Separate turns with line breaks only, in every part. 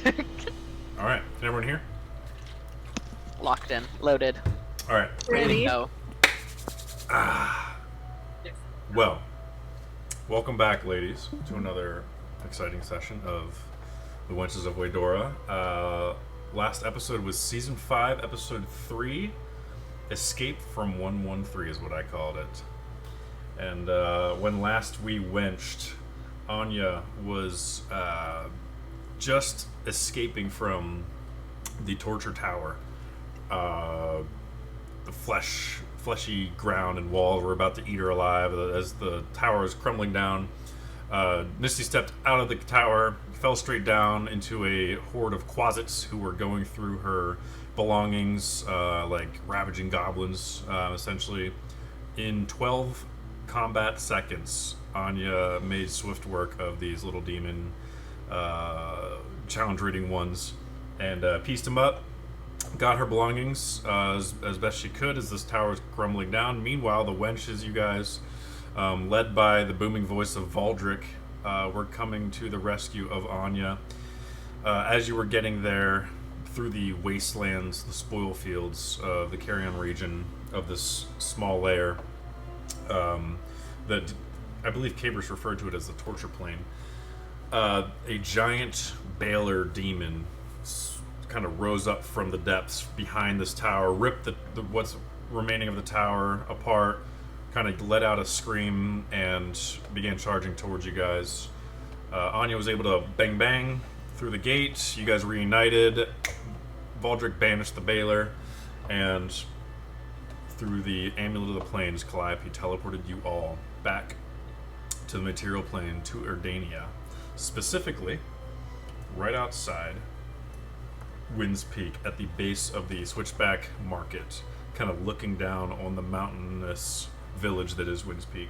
All right, can everyone hear?
Locked in, loaded,
All right.
ready to go.
Well, welcome back, ladies, to another exciting session of the Wenches of Waydora. Last episode was season 5, episode 3. Escape from 113 is what I called it. And when last we wenched, Anya was just escaping from the torture tower. The fleshy ground and walls were about to eat her alive as the tower is crumbling down. Misty stepped out of the tower, fell straight down into a horde of quasits who were going through her belongings, like ravaging goblins, essentially. In 12 combat seconds, Anya made swift work of these little demon challenge-rating ones and pieced them up. Got her belongings as best she could as this tower is crumbling down. Meanwhile, the wenches, you guys, led by the booming voice of Valdric, were coming to the rescue of Anya. As you were getting there, through the wastelands, the spoil fields of the Carrion region of this small lair, that I believe Cabris referred to it as the torture plane, a giant Baylor demon kind of rose up from the depths behind this tower, ripped the what's remaining of the tower apart, kind of let out a scream, and began charging towards you guys. Anya was able to bang through the gate. You guys reunited. Valdric banished the Baylor, and through the Amulet of the Plains, Calliope teleported you all back to the material plane, to Erdania. Specifically, right outside Wind's Peak, at the base of the Switchback Market, kind of looking down on the mountainous village that is Wind's Peak.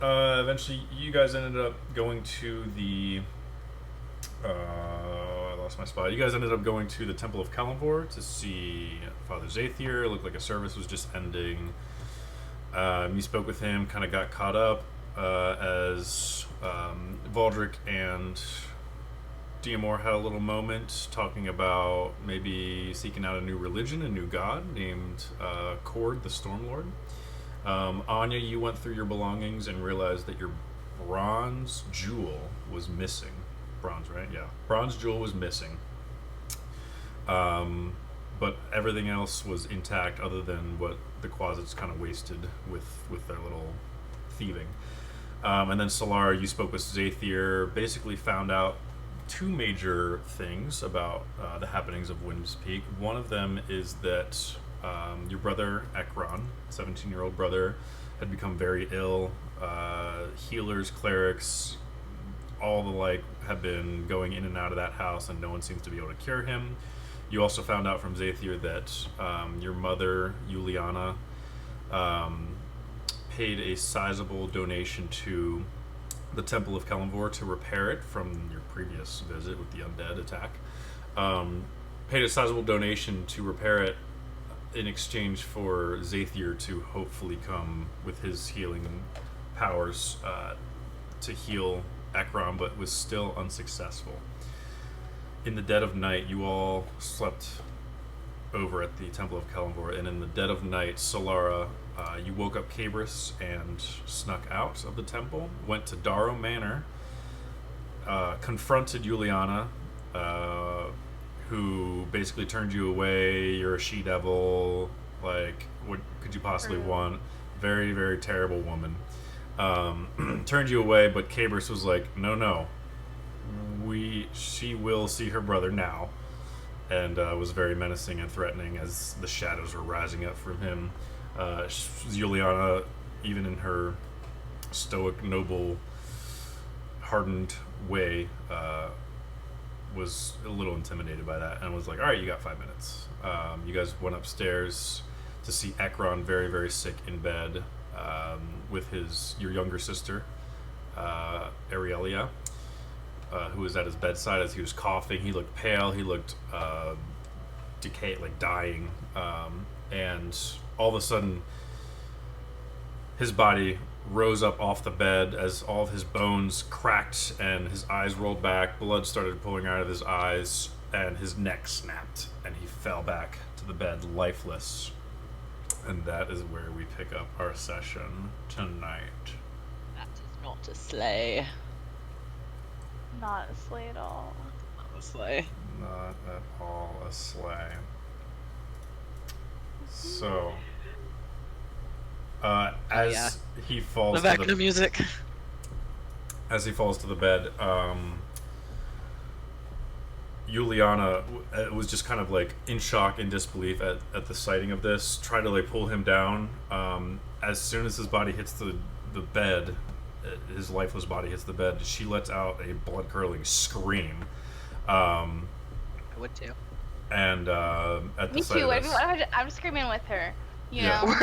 Eventually, you guys ended up going to the... I lost my spot. You guys ended up going to the Temple of Kalimvor to see Father Zathir. It looked like a service was just ending. You spoke with him, kind of got caught up as Valdric and Diamor had a little moment talking about maybe seeking out a new religion, a new god named Cord the Stormlord. Anya, you went through your belongings and realized that your bronze jewel was missing. Bronze, right? Yeah. Bronze jewel was missing. But everything else was intact other than what the Quasits kind of wasted with their little thieving. And then Solara, you spoke with Zathir, basically found out two major things about the happenings of Wind's Peak. One of them is that your brother Ekron, 17-year-old brother, had become very ill. Healers, clerics, all the like have been going in and out of that house, and no one seems to be able to cure him. You also found out from Zathir that your mother, Juliana, paid a sizable donation to the Temple of Kalimvor to repair it from your previous visit with the undead attack. Paid a sizable donation to repair it in exchange for Zathir to hopefully come with his healing powers to heal Ekron, but was still unsuccessful. In the dead of night, you all slept over at the Temple of Kalimvor, and in the dead of night, Solara, you woke up Cabris and snuck out of the temple, went to Darrow Manor, confronted Juliana, who basically turned you away. You're a she-devil, like, what could you possibly want? Very, very terrible woman. Turned you away, but Cabris was like, no, she will see her brother now, and was very menacing and threatening as the shadows were rising up from him. Juliana, even in her stoic, noble, hardened way, was a little intimidated by that and was like, all right, you got 5 minutes. You guys went upstairs to see Ekron very, very sick in bed with your younger sister, Arielia, who was at his bedside as he was coughing. He looked pale. He looked decayed, like dying. And all of a sudden, his body rose up off the bed as all of his bones cracked and his eyes rolled back. Blood started pouring out of his eyes, and his neck snapped, and he fell back to the bed lifeless. And that is where we pick up our session tonight.
That is not a slay.
Not a slay at all.
Not a slay.
Not at all a slay. So, as he falls
The back
to
of the music.
as he falls to the bed, Juliana was just kind of like in shock and disbelief at the sighting of this, trying to like pull him down. As soon as his body hits the bed, his lifeless body hits the bed, she lets out a blood-curdling scream.
I would too.
And at the
Me
sight
too.
of this,
I'm screaming with her. You
Yeah.
know.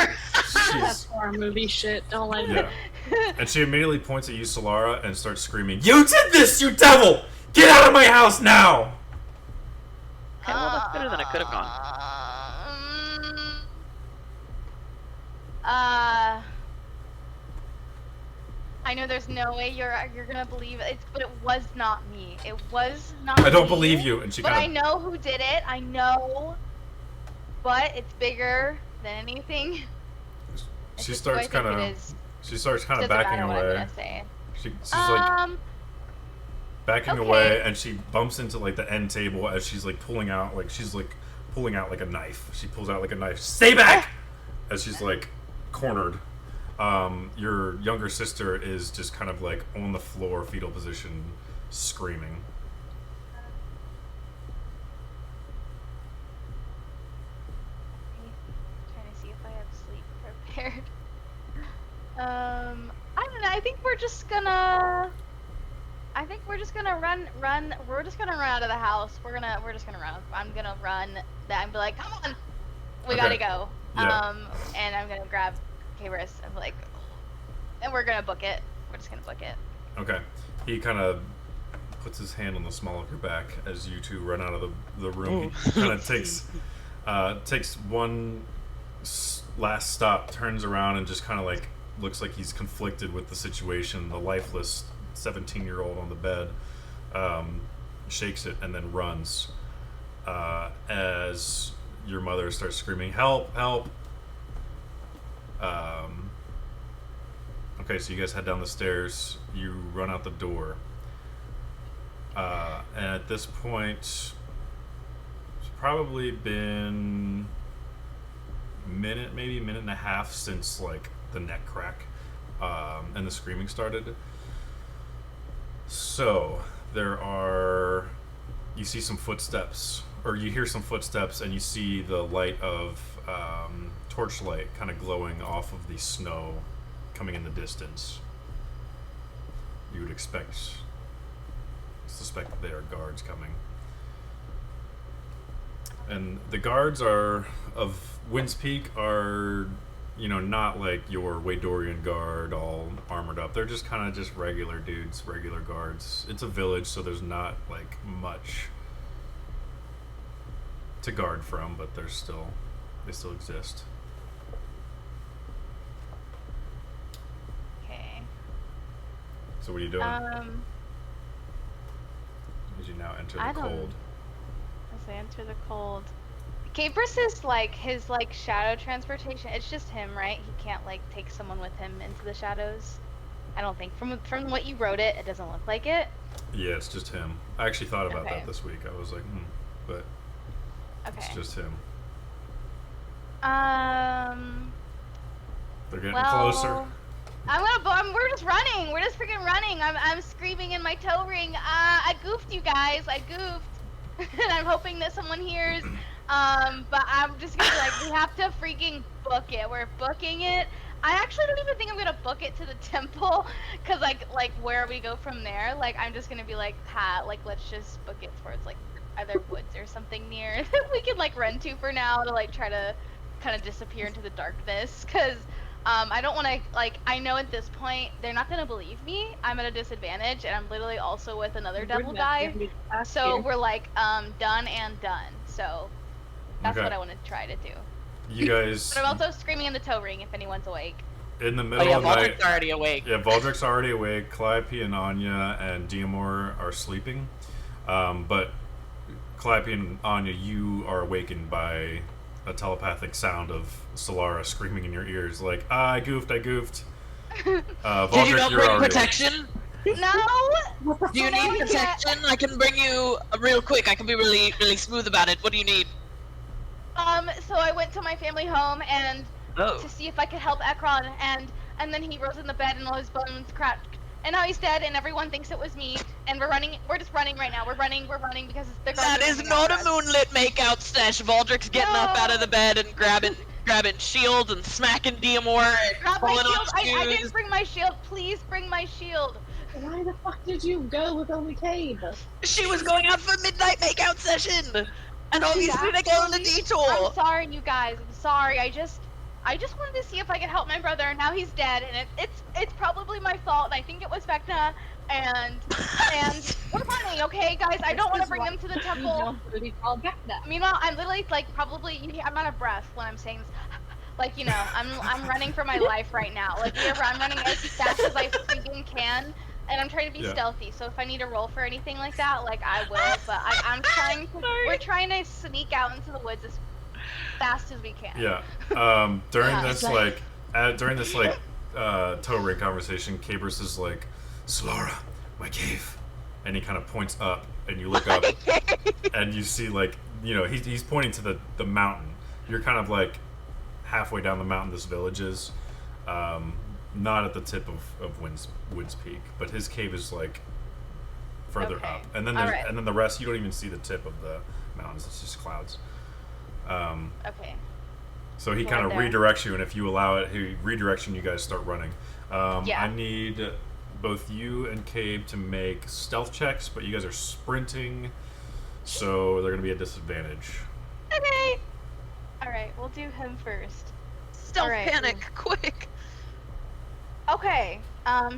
she's,
That's horror movie shit. Don't let
yeah.
it.
And she immediately points at you, Solara, and starts screaming, "You did this, you devil! Get out of my house now!"
Okay, well, that's better than it could have gone.
I know there's no way you're gonna believe it, but it was not me. It was not.
I don't
me,
believe you. And she
But I
kind of,
know who did it. I know, but it's bigger than anything.
she
It's
starts
who I think
kind
it
of,
is.
she starts kind of
Doesn't
backing
matter what I'm
away.
gonna say.
She's like backing
okay.
away, and she bumps into like the end table as she's like pulling out like a knife. She pulls out like a knife. Stay back! As she's like cornered. Your younger sister is just kind of like on the floor, fetal position, screaming.
Trying to see if I have sleep prepared. I don't know. I think we're just gonna run. We're just gonna run out of the house. We're just gonna run. I'm gonna run. I'm be like, come on, we
Okay.
gotta go.
Yeah.
And I'm gonna grab Cabris. I'm like, and we're gonna book it. We're just gonna book it.
Okay. He kind of puts his hand on the small of your back as you two run out of the room. He kind of takes one last stop, turns around, and just kind of like looks like he's conflicted with the situation. The lifeless 17-year-old on the bed shakes it and then runs as your mother starts screaming, "Help! Help!" Okay, so you guys head down the stairs. You run out the door. And at this point, it's probably been maybe a minute and a half since like the neck crack and the screaming started. So you see some footsteps, or you hear some footsteps, and you see the light of torchlight kind of glowing off of the snow coming in the distance. You would suspect that they are guards coming. And the guards of Wind's Peak are, not like your Waydorian guard all armored up. They're just kind of just regular dudes, regular guards. It's a village, so there's not like much to guard from, but they still exist.
Okay.
So what are you doing? As you now enter
I
the
don't-
cold.
As I enter the cold. Cabris is like his like shadow transportation. It's just him, right? He can't like take someone with him into the shadows. I don't think. From what you wrote it doesn't look like it.
Yeah, it's just him. I actually thought about
Okay.
that this week. I was like, but
Okay.
it's just him. They're getting closer.
We're just running. We're just freaking running. I'm screaming in my toe ring. I goofed, you guys. I goofed. And I'm hoping that someone hears. But I'm just gonna be like, we have to freaking book it. We're booking it. I actually don't even think I'm gonna book it to the temple, cause like where we go from there. Like I'm just gonna be like, let's just book it towards like either woods or something near that we can like run to for now to like try to kind of disappear into the darkness. Cause I don't want to I know at this point they're not gonna believe me. I'm at a disadvantage, and I'm literally also with another devil guy. So we're like done and done. So that's
Okay.
what I want to try to do.
You guys.
But I'm also screaming in the toe ring if anyone's awake.
in the
Oh
middle
yeah,
of the night.
Baldrick's already awake.
Yeah, Baldrick's already awake. Calliope and Anya and Diamor are sleeping. But Calliope and Anya, you are awakened by a telepathic sound of Solara screaming in your ears, like, I goofed.
Did you
Baldrick,
not
you're
bring
already
protection?
No.
Do you
No,
need protection? I can bring you real quick. I can be really, really smooth about it. What do you need?
So I went to my family home and
Oh.
to see if I could help Ekron, and then he rose in the bed and all his bones cracked. And now he's dead, and everyone thinks it was me. And we're running. We're just running right now. We're running because the guards
That
are
is
coming
not a
after us.
moonlit makeout sesh. Baldrick's getting up
No.
out of the bed and grabbing shields and smacking Diamor and
Grab my
pulling on
shield. I
shoes.
didn't bring my shield. Please bring my shield.
Why the fuck did you go with only Cade?
She was going out for midnight makeout session, and obviously they go on a detour.
I'm sorry, you guys. I'm sorry. I just wanted to see if I could help my brother. Now he's dead, and it's probably my fault. And I think it was Vecna, and we're running, okay, guys. I don't want to bring him to the temple. Meanwhile, I'm literally like probably I'm out of breath when I'm saying this. Like, you know, I'm running for my life right now. Like, I'm running as fast as I freaking can, and I'm trying to be stealthy. So if I need to roll for anything like that, like I will. But I'm trying to. We're trying to sneak out into the woods as fast as we can.
Yeah. During this toe ring conversation, Cabers is like, Solara, my cave, and he kind of points up, and you look up, and you see, like, you know, he's pointing to the mountain. You're kind of like halfway down the mountain this village is, not at the tip of Wind's Peak, but his cave is like further up, and then and then the rest you don't even see the tip of the mountains. It's just clouds.
Okay.
So he kind of redirects you, and if you allow it, he redirects you and you guys start running.
Yeah.
I need both you and Cabe to make stealth checks, but you guys are sprinting, so they're going to be a disadvantage.
Okay. All right, we'll do him first.
Stealth panic, quick.
Okay.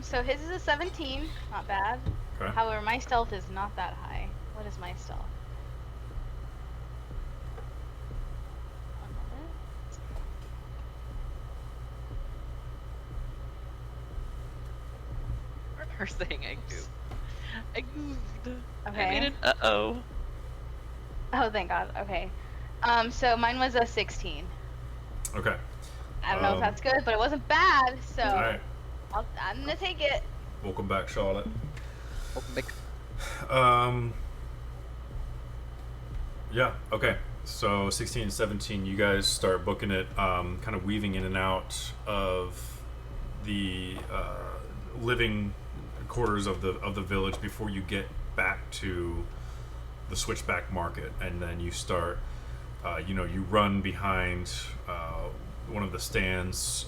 So his is a 17, not bad.
Okay.
However, my stealth is not that high. What is my stealth? One moment.
First thing I goofed.
Okay.
I made an uh-oh.
Oh, thank God. Okay. So mine was a 16.
Okay.
I don't know if that's good, but it wasn't bad. So
All right.
I'm gonna take it.
Welcome back, Charlotte.
Welcome back.
Yeah, okay. So 16 and 17, you guys start booking it, kind of weaving in and out of the living quarters of the village before you get back to the Switchback Market, and then you start, you run behind one of the stands.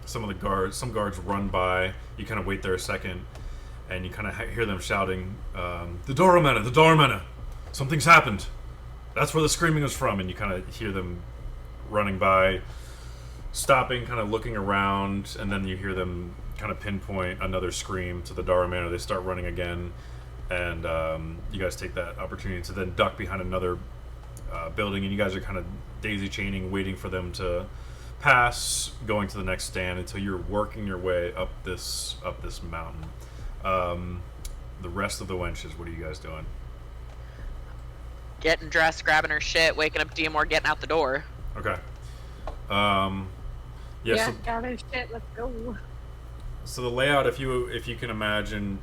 Some guards run by. You kind of wait there a second, and you kind of hear them shouting, "The Doromena, the Doromena! Something's happened! That's where the screaming was from!" And you kind of hear them running by, stopping, kind of looking around, and then you hear them kind of pinpoint another scream to the Doromena. They start running again, and you guys take that opportunity to then duck behind another building, and you guys are kind of daisy chaining, waiting for them to pass, going to the next stand until you're working your way up this mountain. The rest of the wenches, what are you guys doing?
Getting dressed, grabbing her shit, waking up Diamor, getting out the door.
Okay.
Yeah, got her shit, let's go.
So the layout, if you can imagine,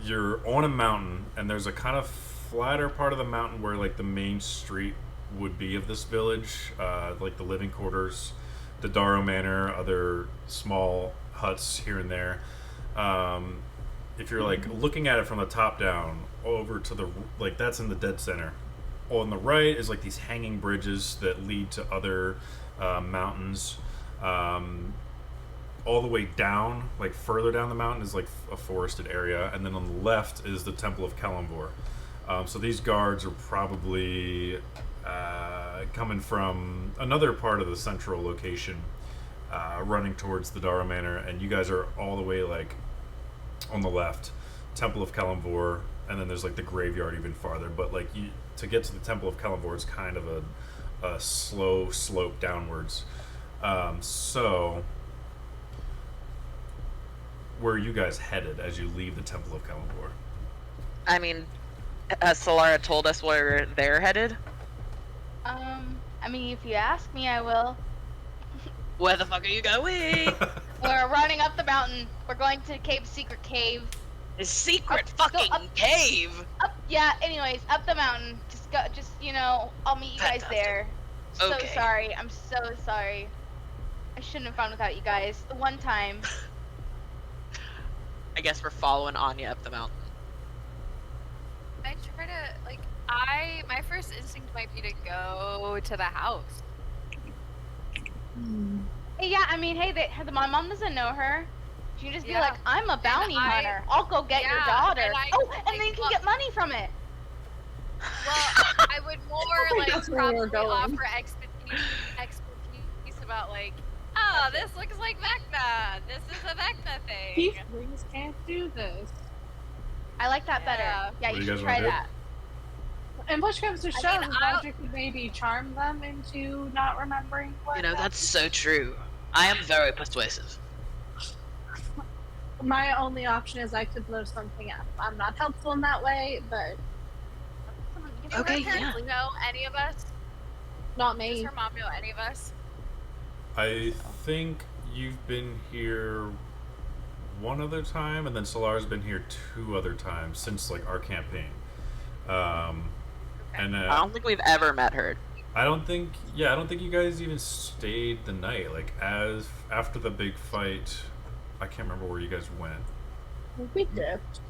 you're on a mountain, and there's a kind of flatter part of the mountain where like the main street would be of this village, like the living quarters, the Darrow Manor, other small huts here and there. If you're like looking at it from the top down, over to the that's in the dead center. On the right is like these hanging bridges that lead to other mountains. All the way down, like further down the mountain, is like a forested area, and then on the left is the Temple of Kalimvor. So these guards are probably coming from another part of the central location, running towards the Darrow Manor, and you guys are all the way like on the left, Temple of Kalimvor, and then there's like the graveyard even farther. But like to get to the Temple of Kalimvor, it's kind of a slow slope downwards. So, where are you guys headed as you leave the Temple of Kalimdor?
I mean, has Solara told us where they're headed?
I mean, if you ask me, I will.
Where the fuck are you going?
We're running up the mountain. We're going to Cave's secret cave.
A secret
Up, go
fucking
up.
cave.
Up, yeah. Anyways, up the mountain. Just go. Just I'll meet you guys
Fantastic.
there.
Okay.
So sorry. I'm so sorry. I shouldn't have gone without you guys. The one time.
I guess we're following Anya up the mountain.
I try to, like, my first instinct might be to go to the house.
Hey, yeah. I mean, hey, my mom doesn't know her. She can just be
Yeah.
like, I'm a bounty hunter. I'll go get your
Yeah,
daughter.
and I-
Oh, and
like,
then you can
well-
get money from it.
Well, I would more, like,
That's where we're
probably
going.
offer expertise about, like, oh, this looks like Vecna. This is a Vecna thing.
Tieflings can't do this.
I like that
Yeah.
better. Yeah,
What
you
do you
should
guys
try
wanna do?
that.
And push comes to
I
shove,
mean,
Roger could maybe charm them into not remembering what.
You know, that's so true. I am very persuasive.
My only option is I could blow something up. I'm not helpful in that way, but
Do
Okay,
her parents know any of us?
not
Does
me.
her mom know any of us?
I think you've been here one other time, and then Solar's been here 2 other times since like our campaign. And
I don't think we've ever met her.
I don't think you guys even stayed the night. Like after the big fight, I can't remember where you guys went.
We dipped.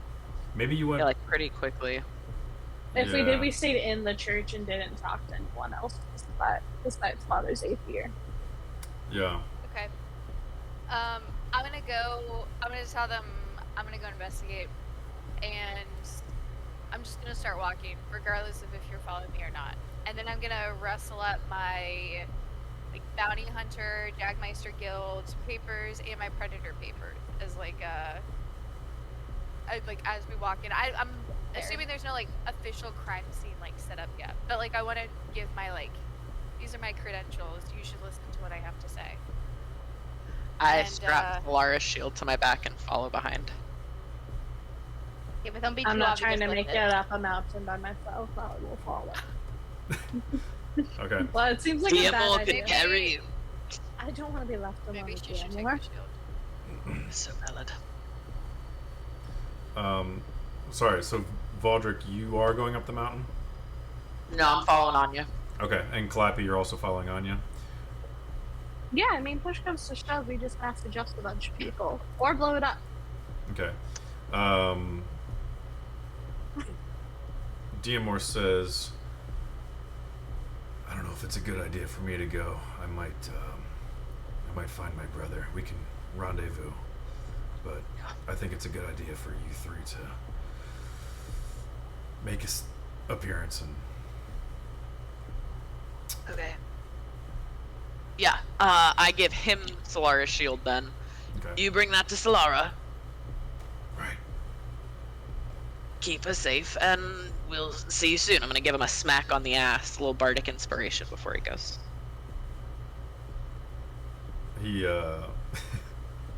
Maybe you went.
Yeah, like pretty quickly.
If we
Yeah.
did, we stayed in the church and didn't talk to anyone else despite Father's 8th year.
Yeah.
Okay. I'm gonna tell them I'm gonna go investigate, and I'm just gonna start walking, regardless of if you're following me or not. And then I'm gonna rustle up my like bounty hunter, Jagmeister Guild papers and my predator papers as as we walk in. I'm assuming there's no like official crime scene like set up yet, but like I want to give my these are my credentials. You should listen to what I have to say.
I
And,
strap Solara's shield to my back and follow behind.
Yeah, but don't be too
I'm not
obvious
trying to
with
make
it.
it up a mountain by myself. I will follow.
Okay.
Well, it seems like a bad
Diemol
idea.
could carry you.
I don't want to be left alone
Maybe
with
she
you
should take
anymore.
the shield.
So valid.
Sorry. So Valdrick, you are going up the mountain.
No, I'm following Anya.
Okay. And Clappy, you're also following Anya.
Yeah, I mean, push comes to shove, we just have to adjust a bunch of people or blow it up.
Okay. Diemor says, I don't know if it's a good idea for me to go. I might find my brother. We can rendezvous. But I think it's a good idea for you 3 to make his appearance and
Okay. Yeah, I give him Solara's shield then.
okay.
You bring that to Solara,
Right.
keep her safe, and we'll see you soon. I'm gonna give him a smack on the ass, a little bardic inspiration before he goes.
He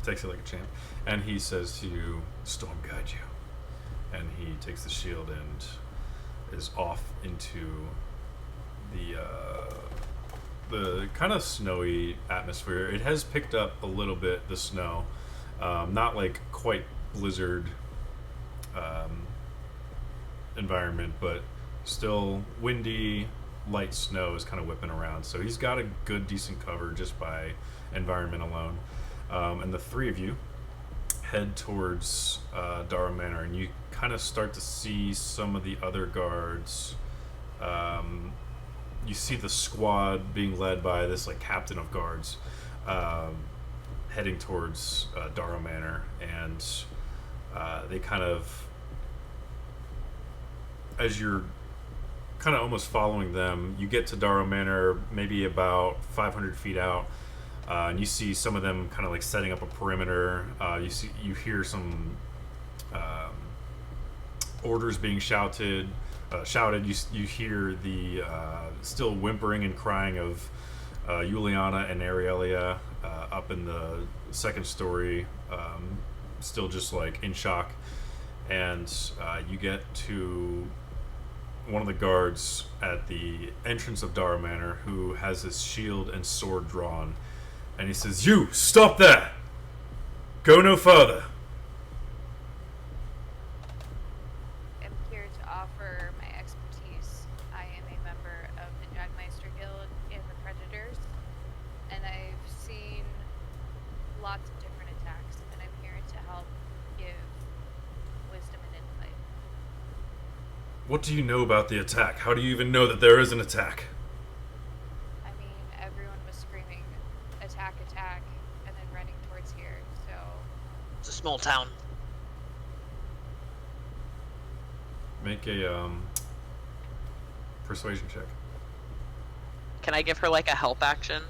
takes it like a champ, and he says to you, "Storm guide you." And he takes the shield and is off into the kind of snowy atmosphere. It has picked up a little bit, the snow, not like quite blizzard environment, but still windy, light snow is kind of whipping around. So he's got a good, decent cover just by environment alone. And the 3 of you head towards Darrow Manor, and you kind of start to see some of the other guards. You see the squad being led by this like captain of guards, heading towards Darrow Manor, and they kind of, as you're kind of almost following them, you get to Darrow Manor maybe about 500 feet out, and you see some of them kind of like setting up a perimeter. You hear some orders being shouted. You hear the still whimpering and crying of Juliana and Arielia up in the second story, still just like in shock. And you get to one of the guards at the entrance of Darrow Manor who has his shield and sword drawn. And he says, "You, stop there! Go no further!"
I'm here to offer my expertise. I am a member of the Jagmeister Guild and the Predators, and I've seen lots of different attacks, and I'm here to help give wisdom and insight.
What do you know about the attack? How do you even know that there is an attack?
I mean, everyone was screaming, attack, attack, and then running towards here, so...
It's a small town.
Make a persuasion check.
Can I give her like a help action?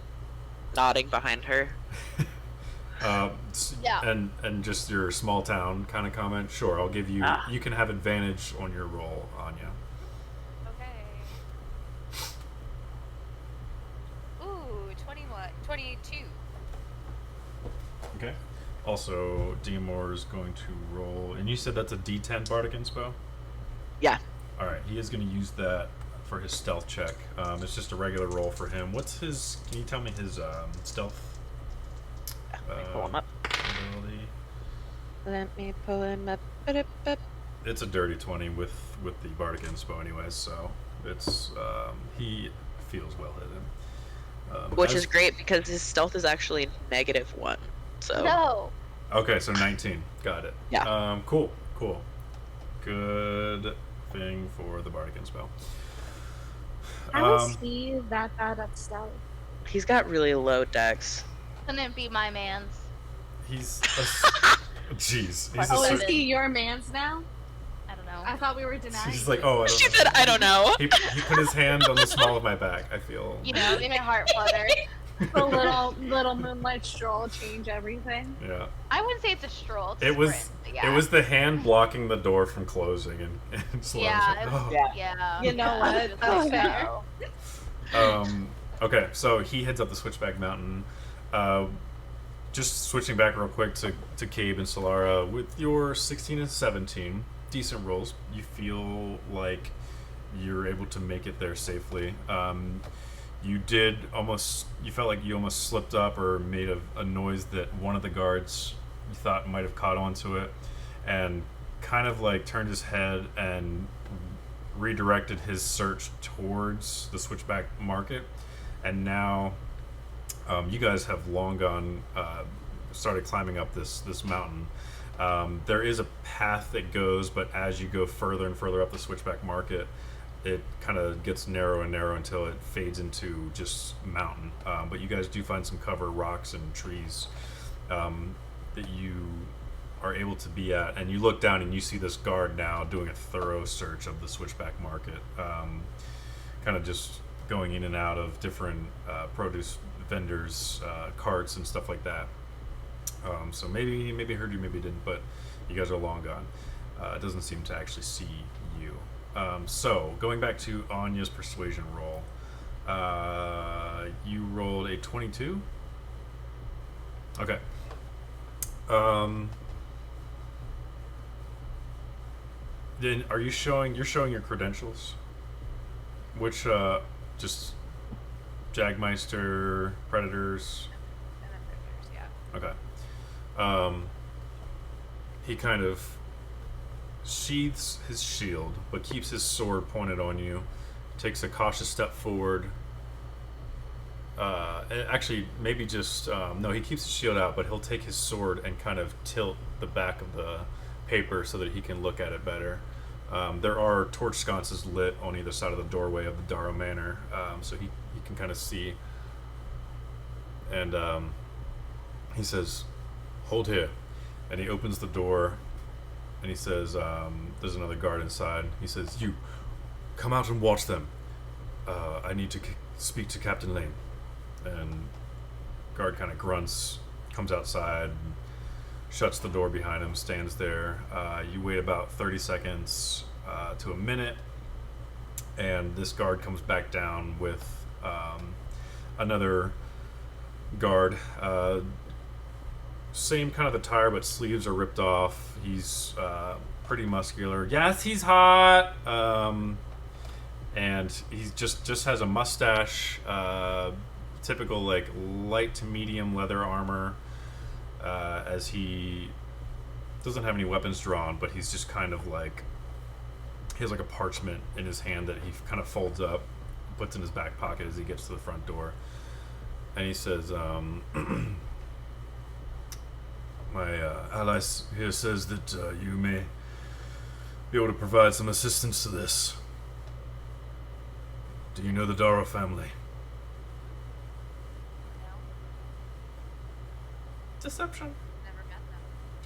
Nodding behind her.
Yeah.
And just your small town kind of comment. Sure, I'll give you.
Ah.
You can have advantage on your roll, Anya.
Okay. Ooh, 22.
Okay. Also, Diamor is going to roll, and you said that's a D10 Bardic Inspo.
Yeah.
All right, he is going to use that for his stealth check. It's just a regular roll for him. What's his? Can you tell me his stealth?
Let me pull him up.
Ability?
Let me pull him up. Ba-da-ba.
It's a dirty 20 with the Bardic Inspo, anyways. So it's he feels well hidden.
Which is great because his stealth is actually -1. So
No.
Okay, so 19. Got it.
Yeah.
Cool. Good thing for the Bardic Inspo.
How is he that bad at stealth?
he's got really low dex.
Couldn't be my man's.
He's jeez. He's
Oh,
a
is he your man's now?
I don't know.
I thought we were denying.
He's like, oh, I
She
don't know.
said, "I don't know."
He put his hand on the small of my back. I feel.
You know, made my heart flutter.
The little moonlight stroll change everything.
Yeah.
I wouldn't say it's a stroll. It's a
It was.
sprint, but yeah.
It was the hand blocking the door from closing, and so I was
Yeah,
like,
it was-
oh.
yeah.
You know what? That's fair.
Okay, so he heads up the Switchback Mountain. Just switching back real quick to Cabe and Solara. With your 16 and 17, decent rolls, you feel like you're able to make it there safely. You felt like you almost slipped up or made a noise that one of the guards you thought might have caught onto it, and kind of like turned his head and redirected his search towards the Switchback Market. And now you guys have long gone, started climbing up this mountain. There is a path that goes, but as you go further and further up the Switchback Market, it kind of gets narrow and narrow until it fades into just mountain. But you guys do find some cover, rocks and trees that you are able to be at. And you look down and you see this guard now doing a thorough search of the Switchback Market, kind of just going in and out of different produce vendors, carts and stuff like that. So maybe heard you, maybe didn't, but you guys are long gone. It doesn't seem to actually see you. So going back to Anya's persuasion roll, you rolled a 22. Okay. Then are you showing your credentials? Which just Jagmeister, Predators.
And then Predators, yeah.
Okay. He kind of sheathes his shield, but keeps his sword pointed on you. Takes a cautious step forward. Actually, maybe just no. He keeps his shield out, but he'll take his sword and kind of tilt the back of the paper so that he can look at it better. There are torch sconces lit on either side of the doorway of the Darrow Manor, so he can kind of see. And he says, "Hold here," and he opens the door, and he says, "There's another guard inside." He says, "You come out and watch them. I need to speak to Captain Lane." And guard kind of grunts, comes outside, shuts the door behind him, stands there. You wait about 30 seconds to a minute, and this guard comes back down with another guard. Same kind of attire, but sleeves are ripped off. He's pretty muscular. Yes, he's hot. And he just has a mustache. Typical like light to medium leather armor. As he doesn't have any weapons drawn, but he's just kind of like, he has like a parchment in his hand that he kind of folds up, puts in his back pocket as he gets to the front door, and he says, my ally here says that you may be able to provide some assistance to this. Do you know the Darrow family?
No,
Deception.
never met them.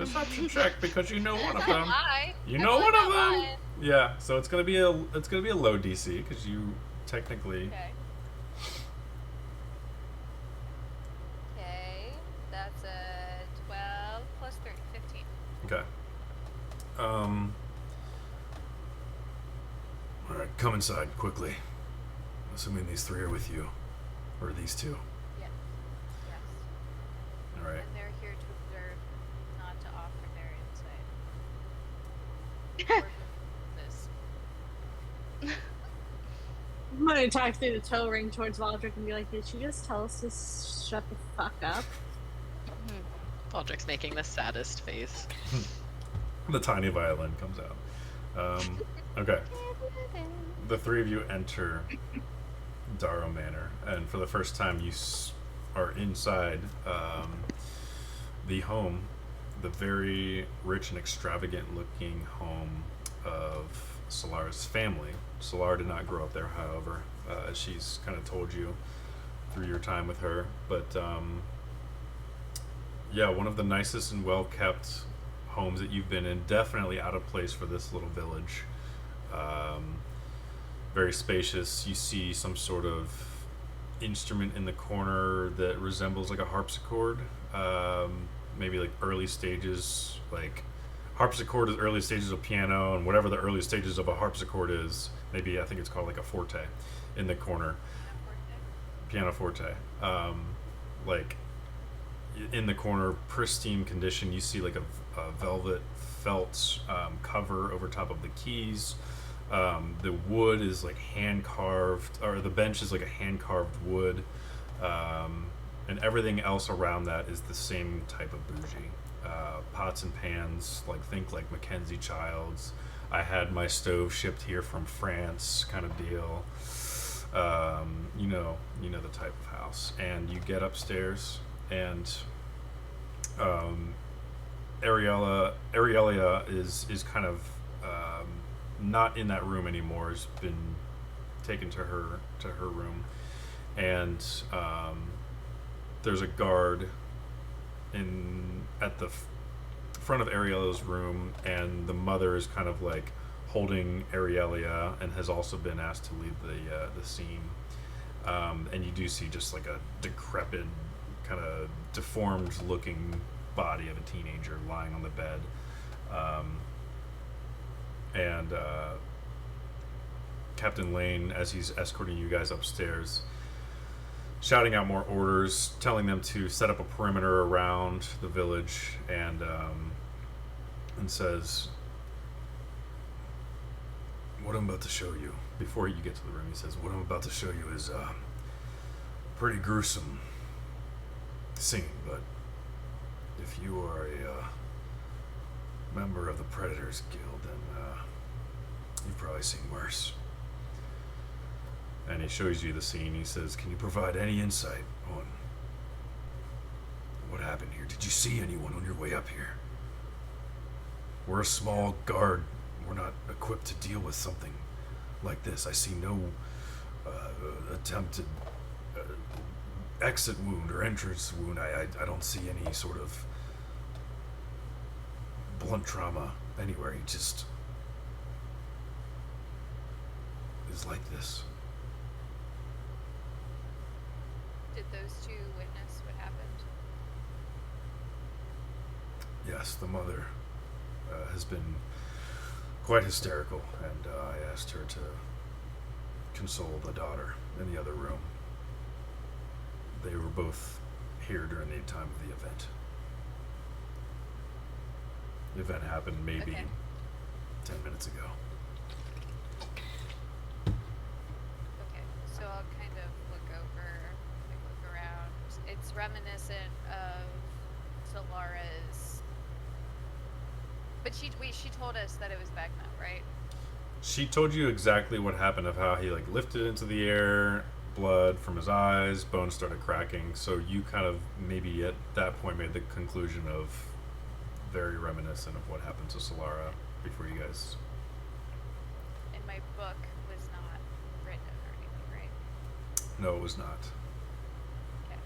Deception check, because you know one of them.
Lie.
You know
Definitely
one of
not
them.
lying.
Yeah, so it's gonna be a low DC because you technically.
Okay. Okay, that's a 12 plus 3, 15.
Okay. All right, come inside quickly. Assuming these three are with you, or these two.
Yes. Yes.
All right.
And they're here to observe, not to offer their insight. Work with this.
I'm gonna talk through the toe ring towards Valdrick and be like, did she just tell us to shut the fuck up?
Baldrick's making the saddest face.
The tiny violin comes out. Okay. The three of you enter Darrow Manor, and for the first time you are inside the home, the very rich and extravagant looking home of Solar's family. Solar did not grow up there, however, as she's kind of told you through your time with her. But yeah, one of the nicest and well kept homes that you've been in. Definitely out of place for this little village. Very spacious. You see some sort of instrument in the corner that resembles like a harpsichord. Maybe like early stages, like harpsichord is early stages of piano, and whatever the early stages of a harpsichord is, maybe I think it's called like a forte in the corner. Pianoforte. Like in the corner, pristine condition. You see like a velvet felt cover over top of the keys. The wood is like hand carved, or the bench is like a hand carved wood, and everything else around that is the same type of bougie. Pots and pans, like think like Mackenzie Childs. I had my stove shipped here from France, kind of deal. You know the type of house. And you get upstairs, and Ariella is kind of not in that room anymore. Has been taken to her room, and there's a guard at the front of Ariella's room, and the mother is kind of like holding Ariella and has also been asked to leave the scene. And you do see just like a decrepit, kind of deformed looking body of a teenager lying on the bed. And Captain Lane, as he's escorting you guys upstairs, shouting out more orders, telling them to set up a perimeter around the village, and says, what I'm about to show you, before you get to the room, he says, what I'm about to show you is pretty gruesome scene, but if you are a member of the Predators Guild, then you've probably seen worse. And he shows you the scene. He says, can you provide any insight on what happened here? Did you see anyone on your way up here? We're a small guard. We're not equipped to deal with something like this. I see no attempted exit wound or entrance wound. I don't see any sort of blunt trauma anywhere. He just is like this.
Did those two witness what happened?
Yes, the mother has been quite hysterical, and I asked her to console the daughter in the other room. They were both here during the time of the event. The event happened maybe
Okay.
10 minutes ago.
Okay, so I'll kind of look around. It's reminiscent of Solara's. But she told us that it was Vecna, right?
She told you exactly what happened, of how he like lifted into the air, blood from his eyes, bones started cracking. So you kind of maybe at that point made the conclusion of very reminiscent of what happened to Solara before you guys.
And my book was not written or anything, right?
No, it was not.
Okay.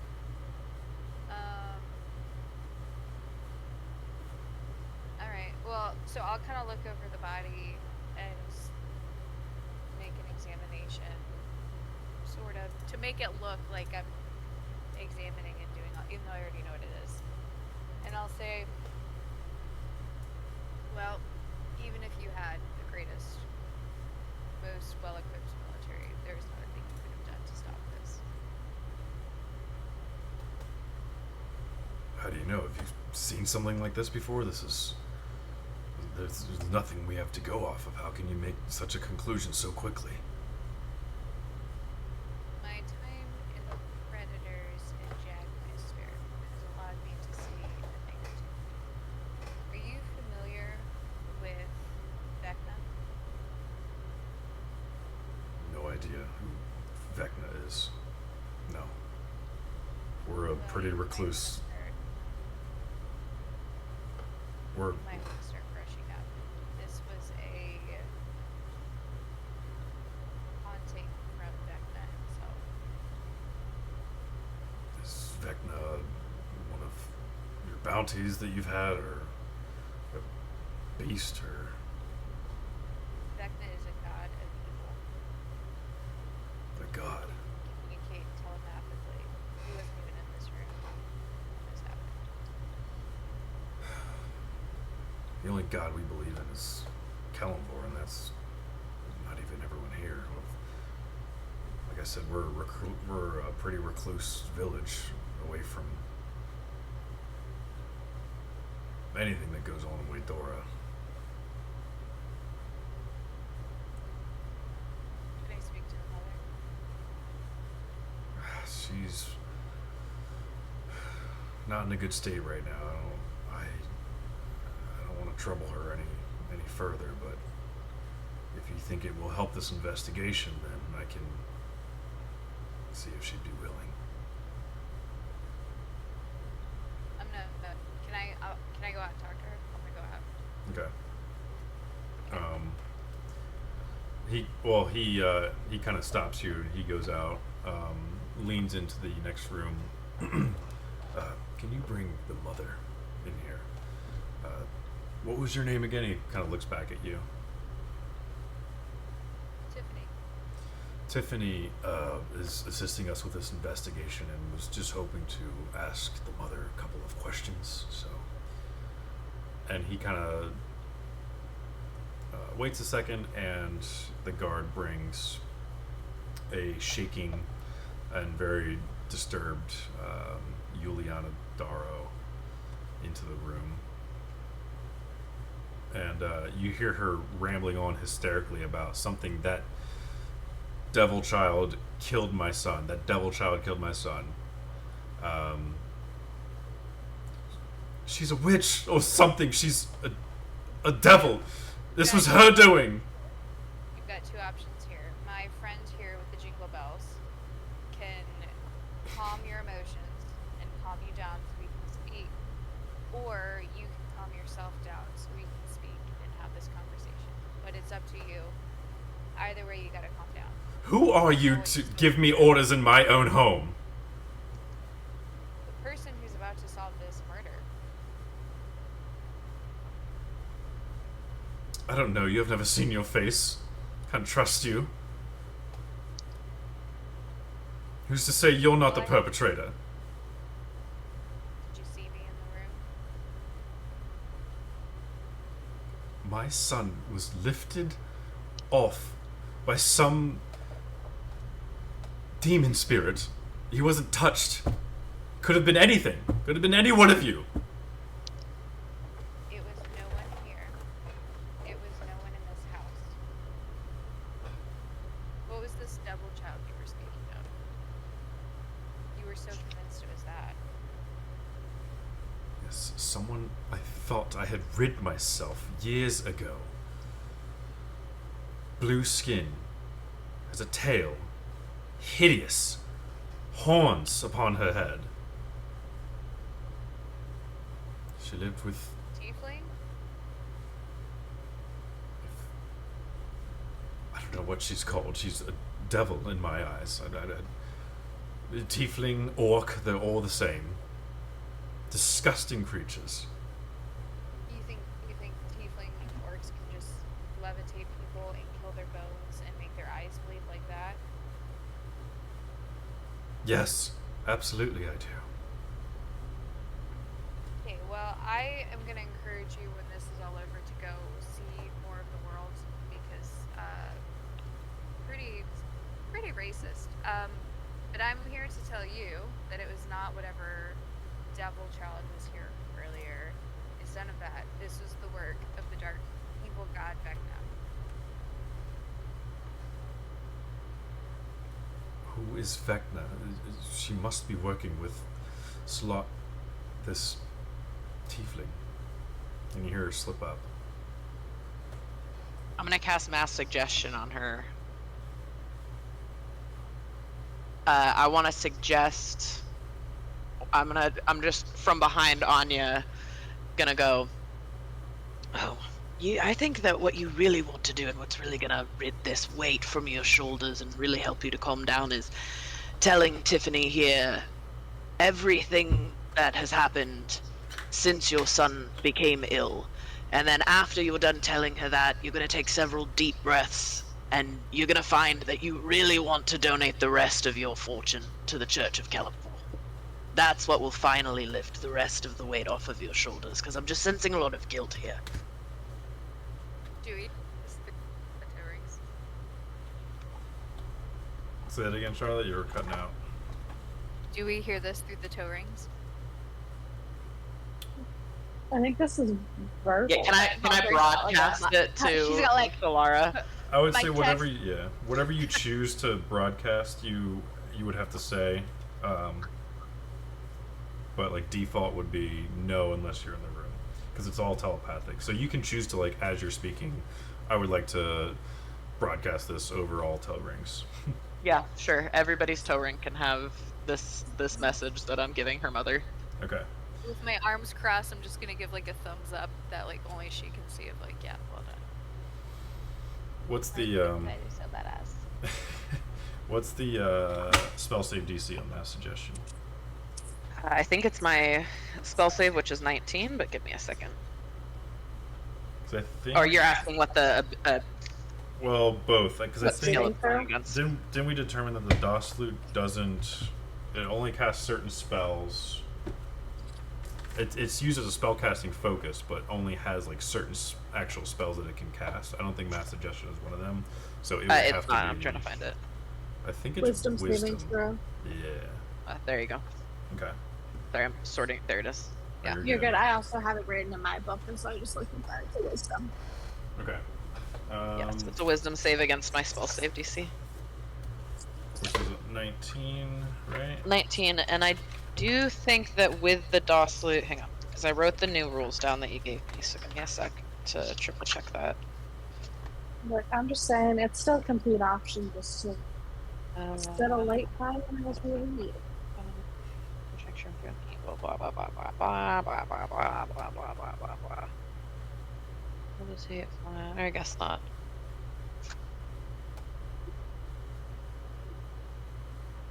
All right. Well, so I'll kind of look over the body and make an examination, sort of, to make it look like I'm examining and doing, even though I already know what it is. And I'll say, well, even if you had the greatest, most well-equipped military, there's not a thing you could have done to stop this.
How do you know? Have you seen something like this before? There's nothing we have to go off of. How can you make such a conclusion so quickly?
My time in the Predators and Jagmeister has allowed me to see a thing or two. Are you familiar with Vecna?
No idea who Vecna is. No. We're a
Well,
pretty
you might
recluse. We're
might want to start brushing up. This was a haunting from Vecna himself.
Is Vecna one of your bounties that you've had, or a beast, or
Vecna is a god of evil.
a god?
Communicate telepathically. He wasn't even in this room when this happened.
The only god we believe in is Kalimvor, and that's not even everyone here. Like I said, we're a pretty recluse village, away from anything that goes on in Waydora.
Can I speak to the mother?
She's not in a good state right now. I don't want to trouble her any further, but if you think it will help this investigation, then I can see if she'd be willing.
I'm gonna. Can I go out and talk to her? I'm gonna go out.
Okay. He kind of stops you. He goes out, leans into the next room. Can you bring the mother in here? What was your name again? He kind of looks back at you.
Tiffany.
Tiffany is assisting us with this investigation and was just hoping to ask the mother a couple of questions. So, and he kind of waits a second, and the guard brings a shaking and very disturbed Juliana Darrow into the room. And you hear her rambling on hysterically about something that devil child killed my son. That devil child killed my son. She's a witch or something. She's a devil. This was her doing.
You've got two options here. My friend here with the jingle bells can calm your emotions and calm you down so we can speak, or you can calm yourself down so we can speak and have this conversation. But it's up to you. Either way, you gotta calm down.
Who are you to give me orders in my own home?
The person who's about to solve this murder.
I don't know. You have never seen your face. Can't trust you. Who's to say you're not the perpetrator?
Did you see me in the room?
My son was lifted off by some demon spirit He wasn't touched. Could have been anything. Could have been any one of you.
It was no one here. It was no one in this house. What was this double child you were speaking of? You were so convinced it was that.
Yes, someone I thought I had rid myself years ago. Blue skin, has a tail, hideous, horns upon her head. She lived with...
Tiefling?
I don't know what she's called. She's a devil in my eyes. Tiefling, orc, they're all the same. Disgusting creatures.
You think tiefling orcs can just levitate people and kill their bones and make their eyes bleed like that?
Yes, absolutely I do.
Okay, well, I am going to encourage you when this is all over to go see more of the world because pretty racist. But I'm here to tell you that it was not whatever devil child was here earlier. It's none of that. This was the work of the dark evil god Vecna.
Who is Vecna? She must be working with Slot, this tiefling. And you hear her slip up.
I'm gonna cast mass suggestion on her. I want to suggest. I'm just from behind Anya, gonna go. Oh, I think that what you really want to do and what's really gonna rid this weight from your shoulders and really help you to calm down is telling Tiffany here everything that has happened since your son became ill. And then after you're done telling her that, you're gonna take several deep breaths and you're gonna find that you really want to donate the rest of your fortune to the Church of Calipor. That's what will finally lift the rest of the weight off of your shoulders, because I'm just sensing a lot of guilt here.
Dewey, this is the toe rings.
Say that again, Charlotte. You were cutting out.
Do we hear this through the toe rings?
I think this is verbal.
Yeah, can I broadcast it to
She's got, like,
Solara?
I would
Mic
say
test.
whatever you choose to broadcast, you would have to say. But like default would be no unless you're in the room, because it's all telepathic. So you can choose to, like, as you're speaking, I would like to broadcast this over all toe rings.
Yeah, sure. Everybody's toe ring can have this message that I'm giving her mother.
Okay.
With my arms crossed, I'm just gonna give like a thumbs up that like only she can see of like, yeah, well done.
What's the
I do so badass.
what's the spell save DC on that suggestion?
I think it's my spell save, which is 19, but give me a second.
'Cause I think.
Or you're asking what the
Well, both. Because I
what skill
think
it's going against.
didn't we determine that the DOS flute doesn't? It only casts certain spells. It's used as a spellcasting focus, but only has like certain actual spells that it can cast. I don't think Mass Suggestion is one of them. So it would have
It's
to
not.
be.
I'm trying to find it.
I think it's
Wisdom saving throw.
Yeah.
There you go.
Okay.
Sorry, I'm sorting. There it is. Yeah.
You're good. I also have it written in my book, and so I just looking for it for wisdom.
Okay.
Yes, it's a wisdom save against my spell save DC.
Which is 19, right?
19, and I do think that with the DOS loot, hang on, because I wrote the new rules down that you gave me, so give me a sec to triple check that.
Look, I'm just saying, it's still a complete option just to set a late time when it's really needed.
Protection from evil, blah blah blah blah blah blah blah blah blah blah blah blah blah. What is it? I guess not.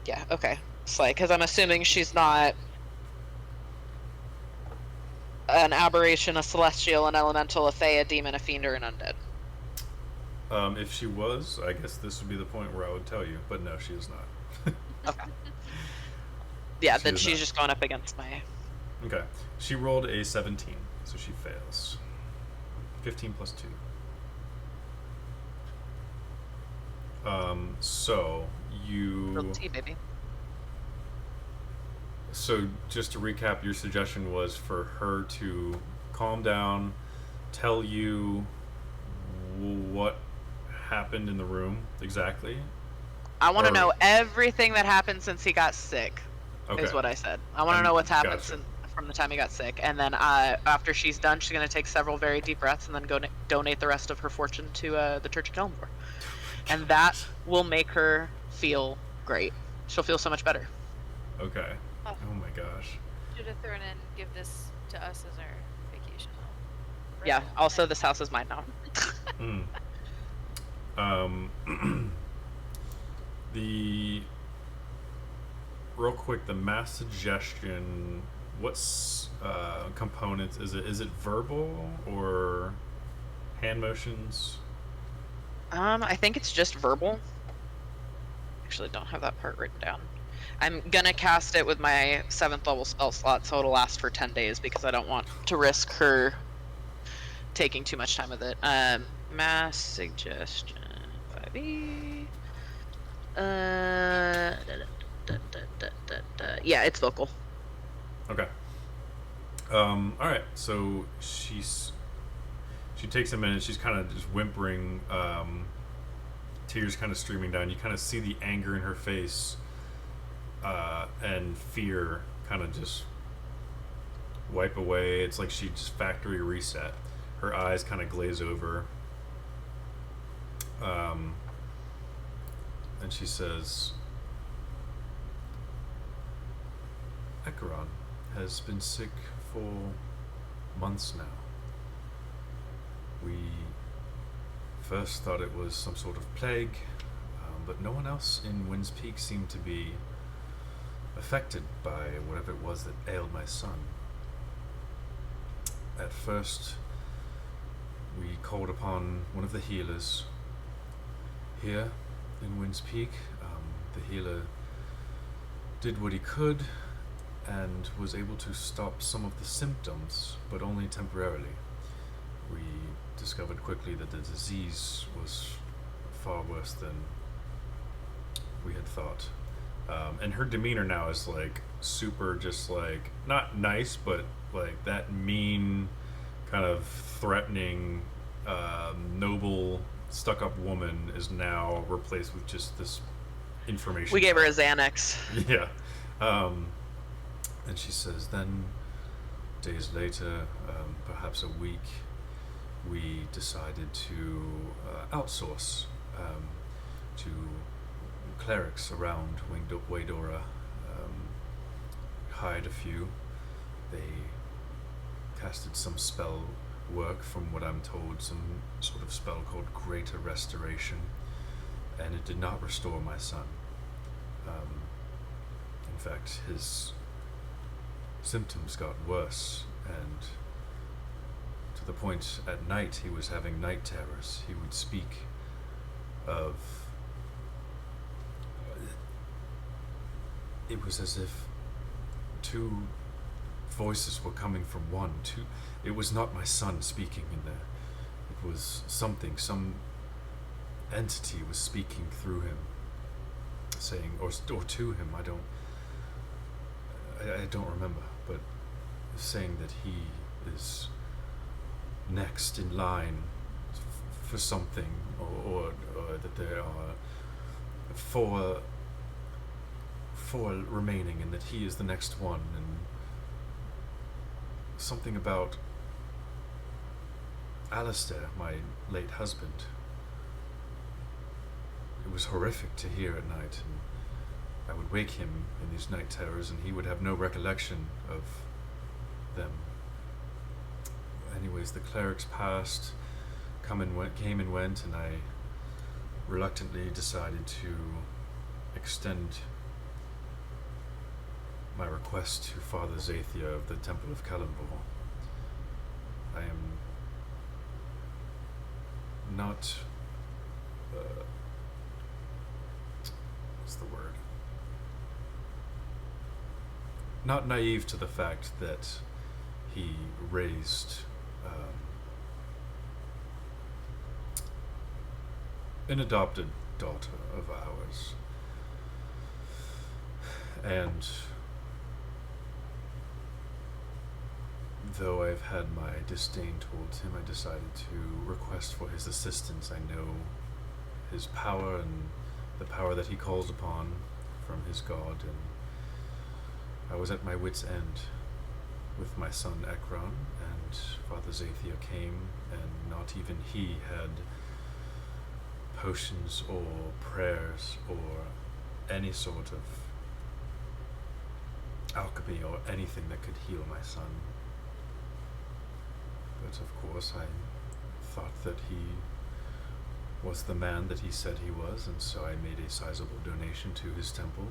Yeah, okay. It's like, because I'm assuming she's not an aberration, a celestial, an elemental, a fae, a demon, a fiend, or an undead.
If she was, I guess this would be the point where I would tell you, but no, she is not.
Okay. Yeah,
She
then
is
she's
not.
just going up against my...
Okay. She rolled a 17, so she fails. 15 plus 2. So you
Real tea, baby.
So just to recap, your suggestion was for her to calm down, tell you what happened in the room exactly.
I want to
Or-
know everything that happened since he got sick.
Okay.
Is what I said. I want to know what's happened
Gotcha.
from the time he got sick, and then after she's done, she's gonna take several very deep breaths and then go donate the rest of her fortune to the Church of Kelmvor, and that will make her feel great. She'll feel so much better.
Okay.
Oh.
Oh my gosh.
Should have thrown in give this to us as our vacation home.
Yeah. Also, this house is mine now.
The real quick, the mass suggestion. What's components? Is it verbal or hand motions?
I think it's just verbal. Actually, don't have that part written down. I'm gonna cast it with my 7th level spell slot, so it'll last for 10 days because I don't want to risk her taking too much time with it. Mass suggestion 5e. Yeah, it's vocal.
Okay. All right. So she takes a minute. She's kind of just whimpering, tears kind of streaming down. You kind of see the anger in her face, and fear kind of just wipe away. It's like she just factory reset. Her eyes kind of glaze over. And she says, Acheron has been sick for months now. We first thought it was some sort of plague, but no one else in Wind's Peak seemed to be affected by whatever it was that ailed my son. At first, we called upon one of the healers here in Wind's Peak. The healer did what he could and was able to stop some of the symptoms, but only temporarily. We discovered quickly that the disease was far worse than we had thought. And her demeanor now is like super, just like, not nice, but like that mean, kind of threatening, noble, stuck-up woman is now replaced with just this information.
We gave her a Xanax.
Yeah. And she says, then days later, perhaps a week, we decided to outsource to clerics around Waydora. Hired a few. They casted some spell work, from what I'm told, some sort of spell called Greater Restoration, and it did not restore my son. In fact, his symptoms got worse, and to the point at night he was having night terrors. He would speak of... It was as if two voices were coming from one. It was not my son speaking in there. It was something, some entity was speaking through him, saying, or to him, I don't remember, but saying that he is next in line for something, or that there are four remaining, and that he is the next one, and something about Alistair, my late husband. It was horrific to hear at night, and I would wake him in these night terrors, and he would have no recollection of them. Anyways, the clerics passed, came and went, and I reluctantly decided to extend my request to Father Zathia of the Temple of Kellenborn. I am not... what's the word? Not naive to the fact that he raised an adopted daughter of ours. And though I've had my disdain towards him, I decided to request for his assistance. I know his power and the power that he calls upon from his god, and I was at my wit's end with my son Ekron, and Father Zathia came, and not even he had potions or prayers or any sort of alchemy or anything that could heal my son. But of course I thought that he was the man that he said he was, and so I made a sizable donation to his temple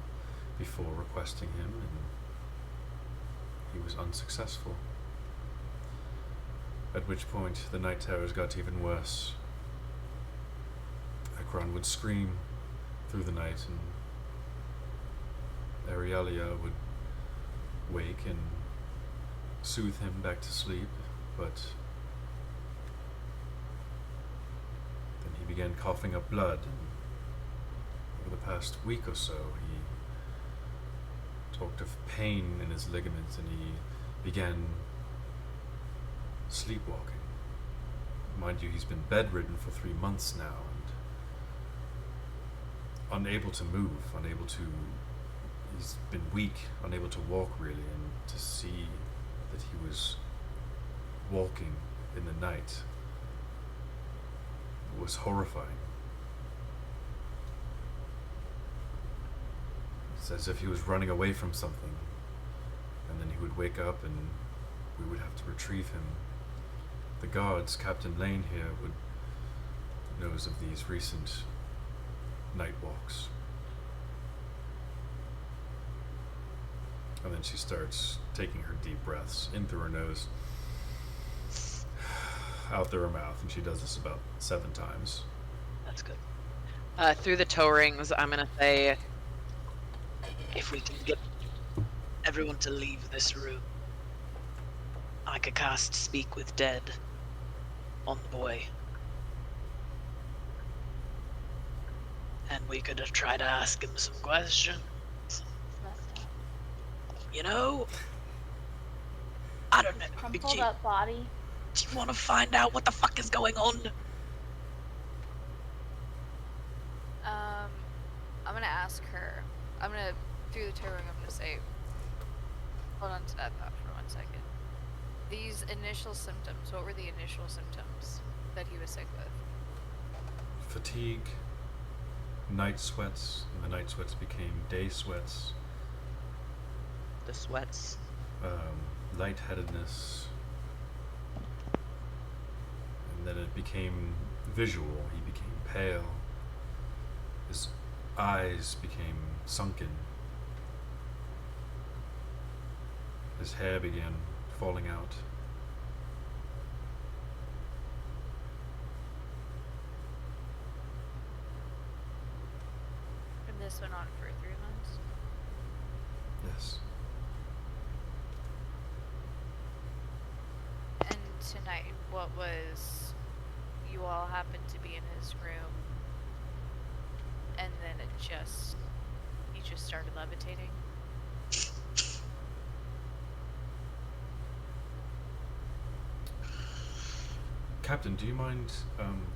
before requesting him, and he was unsuccessful. At which point the night terrors got even worse. Ekron would scream through the night, and Arialia would wake and soothe him back to sleep, but then he began coughing up blood, and over the past week or so he talked of pain in his ligaments, and he began sleepwalking. Mind you, he's been bedridden for 3 months now, and unable to move, he's been weak, unable to walk really, and to see that he was walking in the night was horrifying. It's as if he was running away from something, and then he would wake up and we would have to retrieve him. The guards, Captain Lane here, knows of these recent night walks. And then she starts taking her deep breaths in through her nose, out through her mouth, and she does this about 7 times.
That's good. Through the toe rings, I'm gonna say, if we can get everyone to leave this room, I could cast Speak with Dead on the boy. And we could have tried to ask him some questions.
It's messed up.
You know? I don't know.
Crumpled up body.
Do you want to find out what the fuck is going on?
I'm gonna ask her. Through the toe ring, I'm gonna say, hold on to that thought for 1 second. These initial symptoms, what were the initial symptoms that he was sick with?
Fatigue, night sweats, and the night sweats became day sweats.
The sweats.
Lightheadedness, and then it became visual. He became pale. His eyes became sunken. His hair began falling out.
And this went on for 3 months?
Yes.
And tonight, what was... You all happened to be in his room, and then he just started levitating?
Captain, do you mind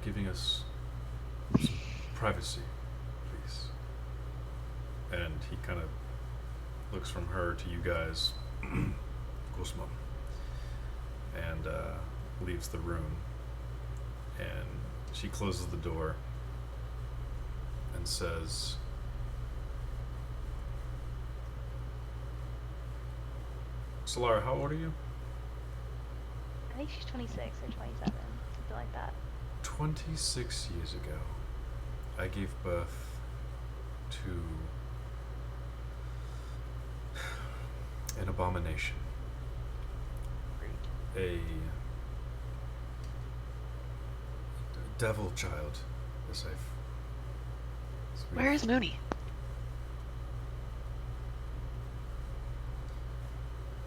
giving us some privacy, please? And he kind of looks from her to you guys, of course, Mom, and leaves the room. And she closes the door and says, Solara, how old are you?
I think she's 26 or 27, something like that.
26 years ago, I gave birth to an abomination. A devil child, as
Where is Mooney?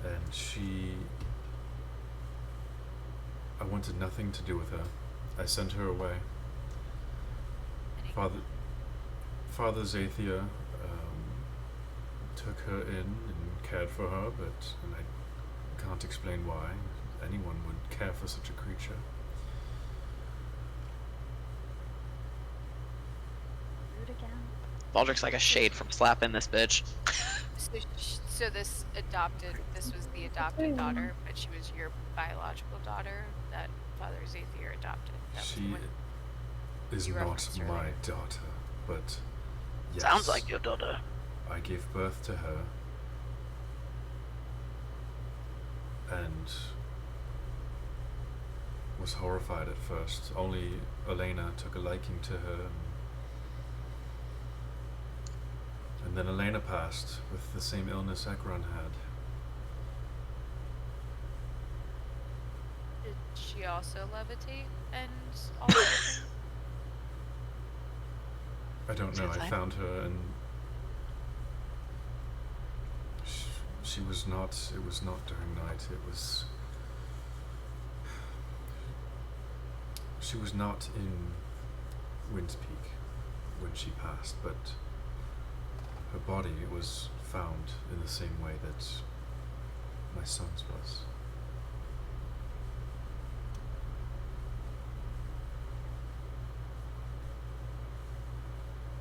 And I wanted nothing to do with her. I sent her away. Father Zathia took her in and cared for her, and I can't explain why. anyone would care for such a creature.
Rude again.
Baldrick's like a shade from slapping this bitch.
So this was the adopted daughter, but she was your biological daughter that Father Zephyr adopted. That was
She
the one
is
you
not
referenced
my
earlier.
daughter, but yes,
Sounds like your daughter.
I gave birth to her, and was horrified at first. Only Elena took a liking to her, and then Elena passed with the same illness Ekron had.
Did she also levitate and all of things?
I don't know. I
Fine.
found her, and she was not. It was not during night. It was. She was not in Wind's Peak when she passed, but her body was found in the same way that my son's was.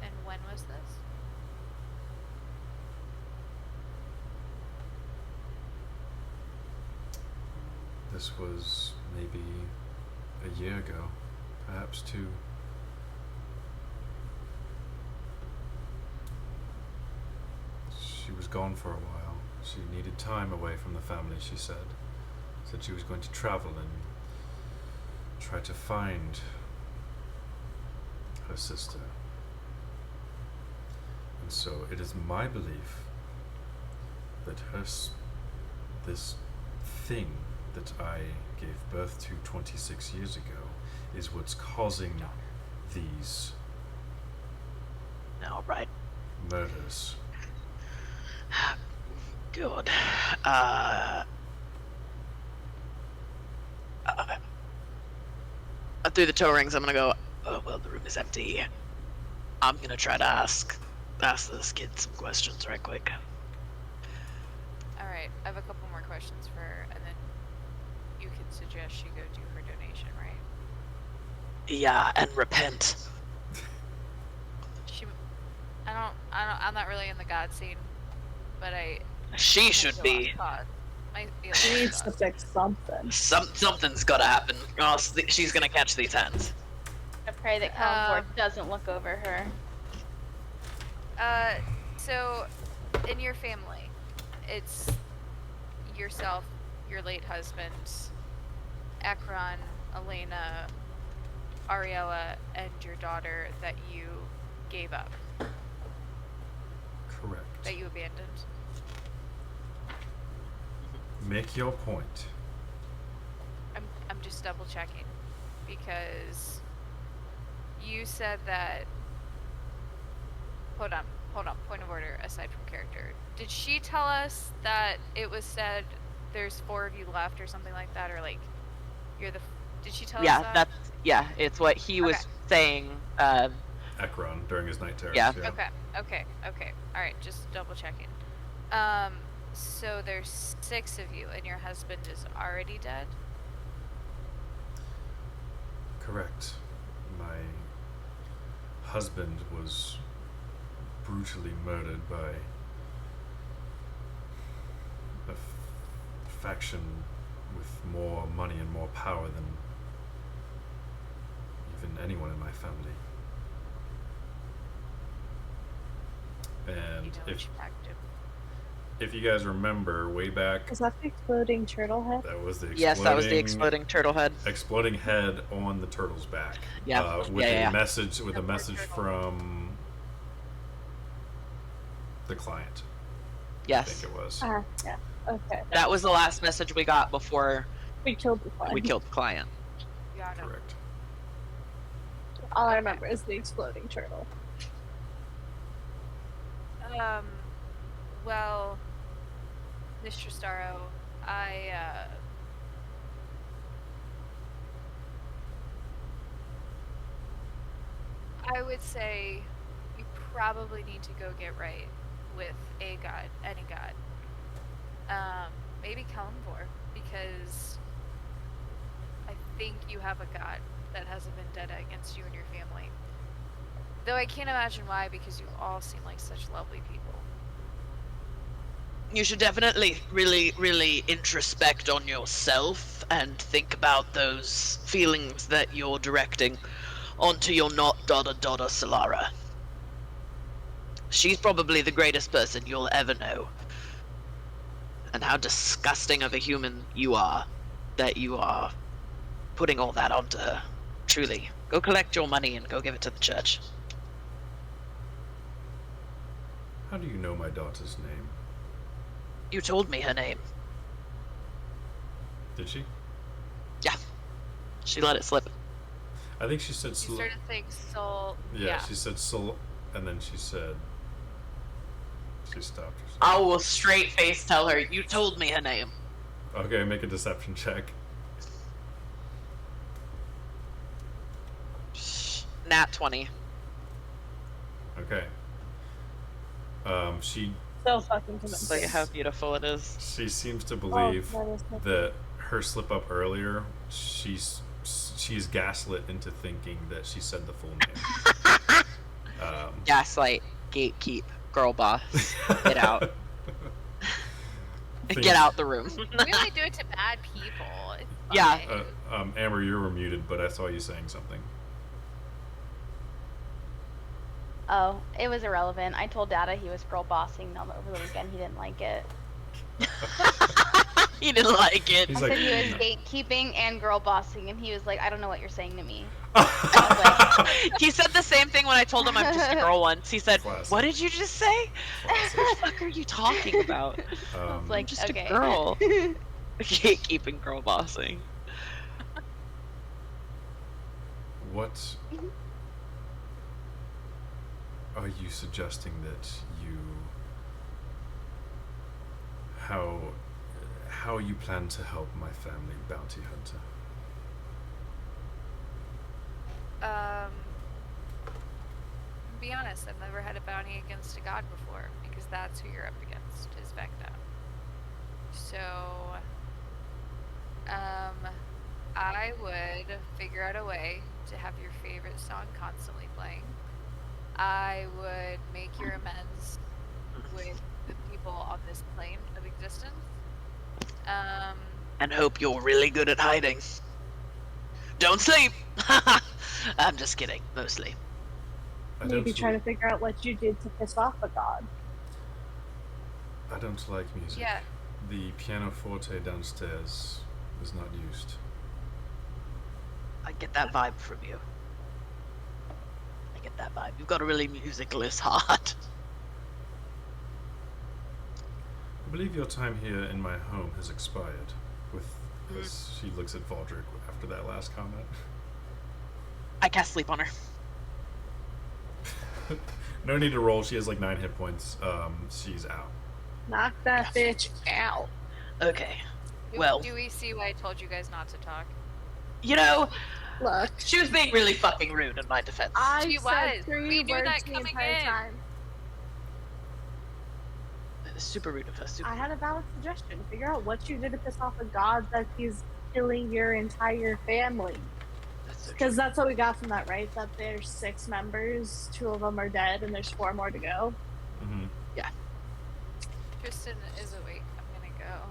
And when was this?
This was maybe a year ago, perhaps 2. She was gone for a while. She needed time away from the family, she said. Said she was going to travel and try to find her sister. And so it is my belief that this thing that I gave birth to 26 years ago is what's causing these
No, right.
murders.
Good. Through the toe rings, I'm gonna go, oh, well, the room is empty. I'm gonna try to ask this kid some questions right quick.
Alright, I have a couple more questions for her, and then you can suggest she go do her donation, right?
Yeah, and repent.
I'm not really in the god scene, but
She
might
should
feel
be.
lost cause. Might feel
She
lost
needs to
cause.
fix something.
Something's gotta happen, or else she's gonna catch these hens.
I pray that Kalimdor doesn't look over her.
So, in your family, it's yourself, your late husband, Ekron, Elena, Ariella, and your daughter that you gave up,
Correct.
that you abandoned.
Make your point.
I'm just double checking because you said that. Hold on. Point of order aside from character. Did she tell us that it was said there's 4 of you left or something like that, or like you're the? Did she tell us that?
It's what he was
Okay.
saying.
Ekron during his night terrors.
Yeah.
Okay. All right, just double checking. So there's 6 of you, and your husband is already dead.
Correct. My husband was brutally murdered by a faction with more money and more power than even anyone in my family. And
You know which faction.
if you guys remember way back,
Is that the exploding turtle head?
that was the
Yes, that was the exploding turtle head.
exploding head on the turtle's back.
Yeah.
With
Yeah.
message with
The
a
poor
message
turtle.
from the client. I
Yes.
think it was.
Yeah. Okay.
That was the last message we got before
We killed the client.
we killed the client.
Yeah, I know.
Correct.
All I remember is the exploding turtle.
Well, Mr. Starro, I would say you probably need to go get right with a god, any god. Maybe Kalimdor, because think you have a god that has a vendetta against you and your family. Though I can't imagine why, because you all seem like such lovely people.
You should definitely really, really introspect on yourself and think about those feelings that you're directing onto your not daughter Solara. She's probably the greatest person you'll ever know. And how disgusting of a human you are, that you are putting all that onto her. Truly. Go collect your money and go give it to the church.
How do you know my daughter's name?
You told me her name.
Did she?
Yeah. She let it slip.
I think she said
She started saying soul.
Yeah, she said soul, and then she said... She stopped herself.
I will straight face tell her, you told me her name.
Okay, make a deception check.
Nat 20.
Okay. She
So fucking convinced.
Tell you how beautiful it is.
She seems to believe
that is my-
that her slip up earlier, she's gaslit into thinking that she said the full name.
Gaslight, gatekeep, girl boss. Get out.
Things-
Get out the room.
We only do it to bad people. It's
Yeah.
fine.
Amber, you were muted, but I saw you saying something.
Oh, it was irrelevant. I told Dada he was girl bossing them over the weekend. He didn't like it.
He didn't like it.
He's
I
like,
said he was
"No."
gatekeeping and girl bossing, and he was like, I don't know what you're saying to me.
He said the same thing when I told him I'm just a girl once. He said,
Classic.
what did you just say?
Classic.
What the fuck are you talking about?
It's like,
I'm just
okay.
a girl. Gatekeeping, girl bossing.
What are you suggesting that you... How you plan to help my family, bounty hunter?
Be honest, I've never had a bounty against a god before, because that's who you're up against, is Vecna. So, I would figure out a way to have your favorite song constantly playing. I would make your amends with the people on this plane of existence.
And hope you're really good at hiding. Don't sleep! I'm just kidding, mostly.
I
Maybe
don't
try to
li-
figure out what you did to piss off a god.
I don't like music.
Yeah.
The pianoforte downstairs is not used.
I get that vibe from you. I get that vibe. You've got a really musicalist heart.
I believe your time here in my home has expired. As she looks at Valdrick after that last comment.
I cast sleep on her.
No need to roll. She has like 9 hit points. She's out.
Knock that bitch out.
Okay.
Do-
Well.
do we see why I told you guys not to talk?
You know,
Look,
she was being really fucking rude in my defense.
I
She
said
was.
3
We knew
words
that
the
coming
entire
in.
time.
Super rude of her. Super
I had a valid suggestion. Figure out what you did to piss off a god that he's killing your entire family.
That's so true.
Because that's what we got from that, right? That there's 6 members, 2 of them are dead, and there's 4 more to go.
Mm-hmm.
Tristan is awake. I'm gonna go.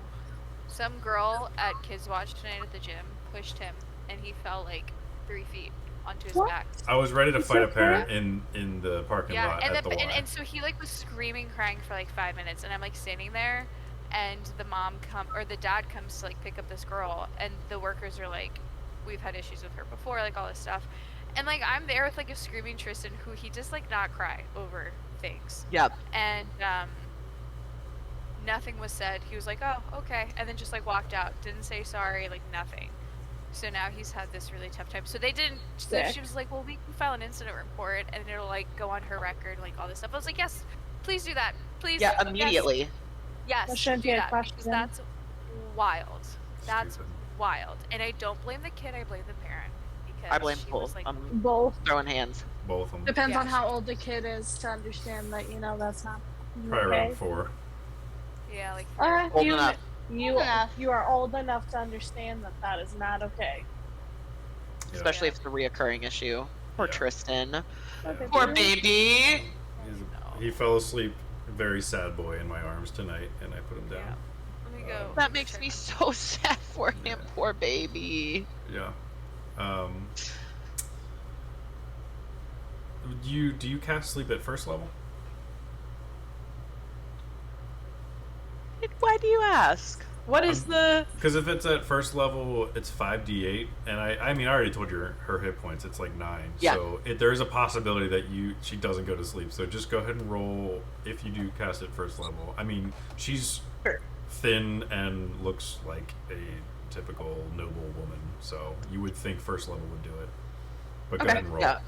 Some girl at Kids Watch tonight at the gym pushed him, and he fell like 3 feet onto his
What?
back.
I was ready to
Is
fight a
that
parent
correct?
in the parking
Yeah,
lot
and,
at the Y.
and so he like was screaming, crying for like 5 minutes, and I'm like standing there, and the dad comes to like pick up this girl, and the workers are like, we've had issues with her before, like all this stuff, and like I'm there with like a screaming Tristan who he just like not cry over things,
Yep.
and nothing was said. He was like, oh, okay, and then just like walked out, didn't say sorry, like nothing. So now he's had this really tough time. So they didn't. So
Sick.
she was like, "Well, we can file an incident report, and it'll like go on her record, like all this stuff." I was like, "Yes, please do that, please."
Yeah,
yes,
immediately.
Yes,
That shouldn't
do
be a
that,
question.
because that's wild. That's
Stupid.
wild, and I don't blame the kid. I blame the parent because
I blame
she
both.
was like,
I'm
Both.
throwing hands.
Both of them.
Depends on
Yeah.
how old the kid is to understand that, that's not
Probably
okay.
around 4.
yeah, like
Alright,
Old enough.
you
Old enough.
you are old enough to understand that that is not okay.
especially if it's a reoccurring issue. Poor
Yeah.
Tristan.
Okay,
Poor
baby.
baby.
He fell asleep, very sad boy, in my arms tonight, and I put him
Yeah.
down.
Let me go.
That makes
check
me
on-
so sad for him.
Yeah.
Poor baby.
Yeah. Do you cast sleep at first level?
Why do you ask? What is the?
Because if it's at first level, it's 5d8, and I mean I already told you her hit points. It's like 9.
Yeah.
So there is a possibility that she doesn't go to sleep. So just go ahead and roll if you do cast at first level. I mean she's
Sure.
thin and looks like a typical noble woman, so you would think first level would do it. But go
Okay.
ahead and roll.
Yeah.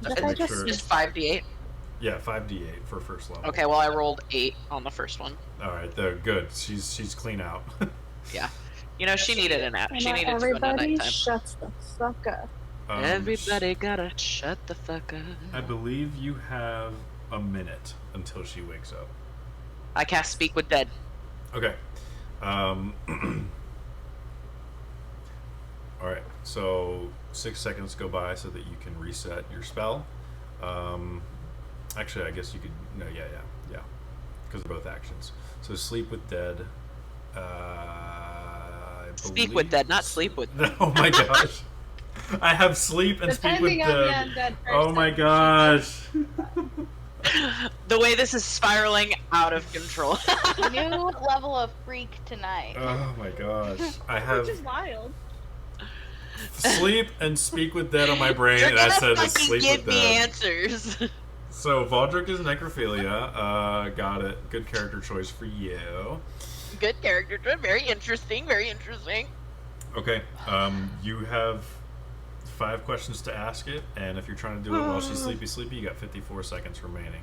Just
Make
I just
sure-
Just 5d8.
Yeah, 5d8 for first level.
Okay. Well, I rolled 8 on the first one.
All right, good. She's clean out.
Yeah. You know, she needed a nap.
And
She
now
needed to run at
everybody
nighttime.
shuts the fuck up.
Everybody gotta shut the fuck up.
I believe you have a minute until she wakes up.
I cast Speak with Dead.
Okay. All right. So 6 seconds go by so that you can reset your spell. Actually, I guess you could. No, yeah. Because they're both actions. So sleep with dead. I
Speak with
believe-
Dead, not sleep with.
Oh my gosh. I have sleep and speak with
Depending on the
dead.
undead
Oh my
person.
gosh.
The way this is spiraling out of control.
New level of freak tonight.
Oh my gosh. I have
Which is wild.
sleep and speak with dead on my brain,
You're
and I
gonna
said to
fucking
sleep
give
with
me
dead.
answers.
So Valdric is necrophilia. Got it. Good character choice for you.
Good character. Very interesting. Very interesting.
Okay. You have 5 questions to ask it, and if you're trying to do it while she's sleepy, you got 54 seconds remaining.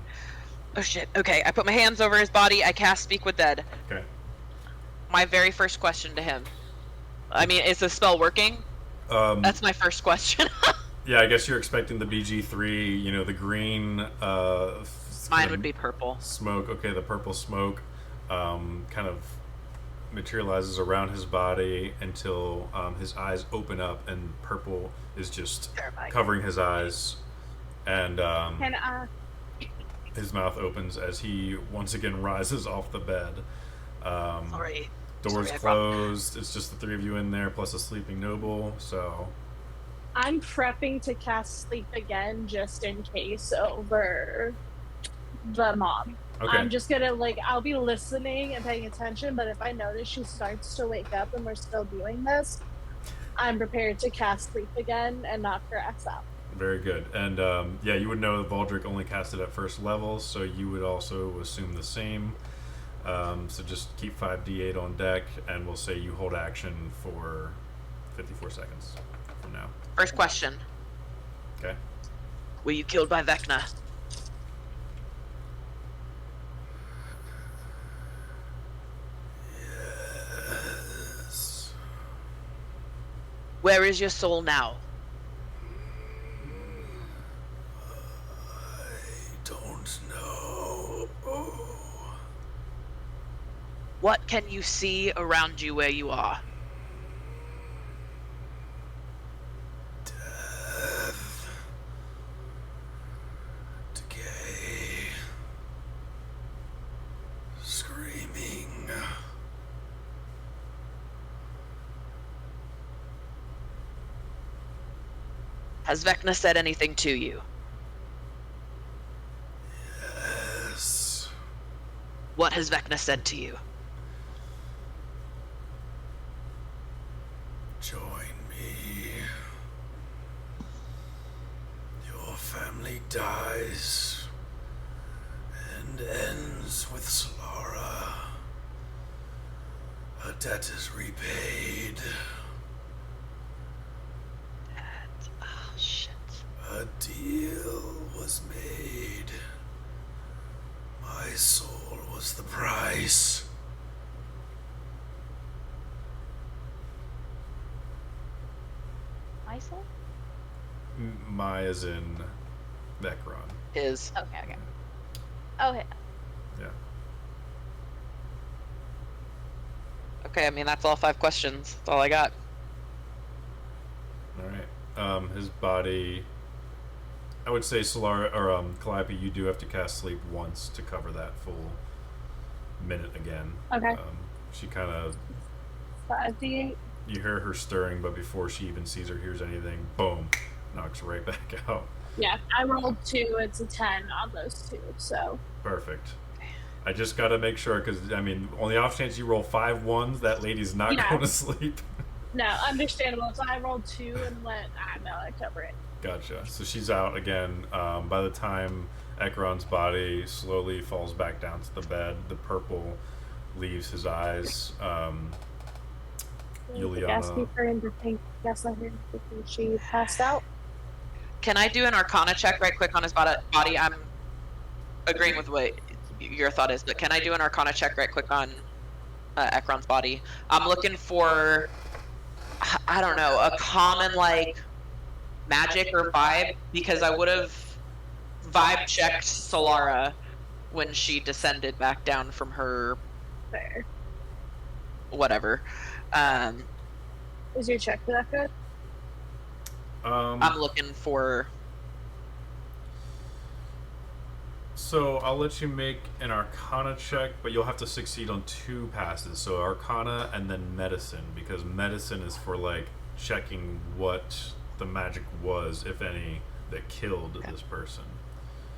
Oh shit. Okay, I put my hands over his body. I cast Speak with Dead.
Okay.
My very first question to him. I mean, is the spell working? That's my first question.
Yeah, I guess you're expecting the BG3, the green
Mine would be purple.
smoke. Okay, the purple smoke kind of materializes around his body until his eyes open up, and purple is just
Terrifying.
covering his eyes, and
And
his mouth opens as he once again rises off the bed.
Sorry.
Doors
Sorry, I brought-
closed. It's just the 3 of you in there, plus a sleeping noble. So
I'm prepping to cast sleep again just in case over the mob.
okay.
I'm just gonna I'll be listening and paying attention, but if I notice she starts to wake up and we're still doing this, I'm prepared to cast sleep again and knock her ass out.
Very good. And yeah, you would know that Valdric only casted at first level, so you would also assume the same. So just keep 5d8 on deck, and we'll say you hold action for 54 seconds from now.
First question.
Okay?
Were you killed by Vecna?
Yes.
Where is your soul now?
I don't know.
What can you see around you where you are?
Death. Decay. Screaming.
Has Vecna said anything to you?
Yes.
What has Vecna said to you?
Join me. Your family dies and ends with Solara. A debt is repaid.
Oh, shit.
A deal was made. My soul was the price.
My soul?
My is in Vecron.
His.
Okay. Okay.
Yeah.
Okay, I mean, that's all 5 questions. That's all I got.
All right. his body. I would say Solar or Calliope, you do have to cast sleep once to cover that full minute again.
Okay.
She kind of
5d8.
you hear her stirring, but before she even sees or hears anything, boom, knocks right back out.
Yeah, I rolled 2. It's a 10 on those 2, so.
Perfect. I just got to make sure because I mean, on the off chance you roll 5 1s, that lady's not going to sleep.
No, understandable. So I rolled 2 and went, no, I cover it.
Gotcha. So she's out again. By the time Ekron's body slowly falls back down to the bed, the purple leaves his eyes. Juliana.
She passed out.
Can I do an Arcana check right quick on his body? I'm agreeing with what your thought is, but can I do an Arcana check right quick on Ekron's body? I'm looking for, I don't know, a common like magic or vibe, because I would have vibe checked Solara when she descended back down from her
Fair.
whatever.
Is your check that good?
I'm looking for.
So I'll let you make an Arcana check, but you'll have to succeed on 2 passes. So Arcana and then Medicine, because Medicine is for like checking what the magic was, if any, that killed this person.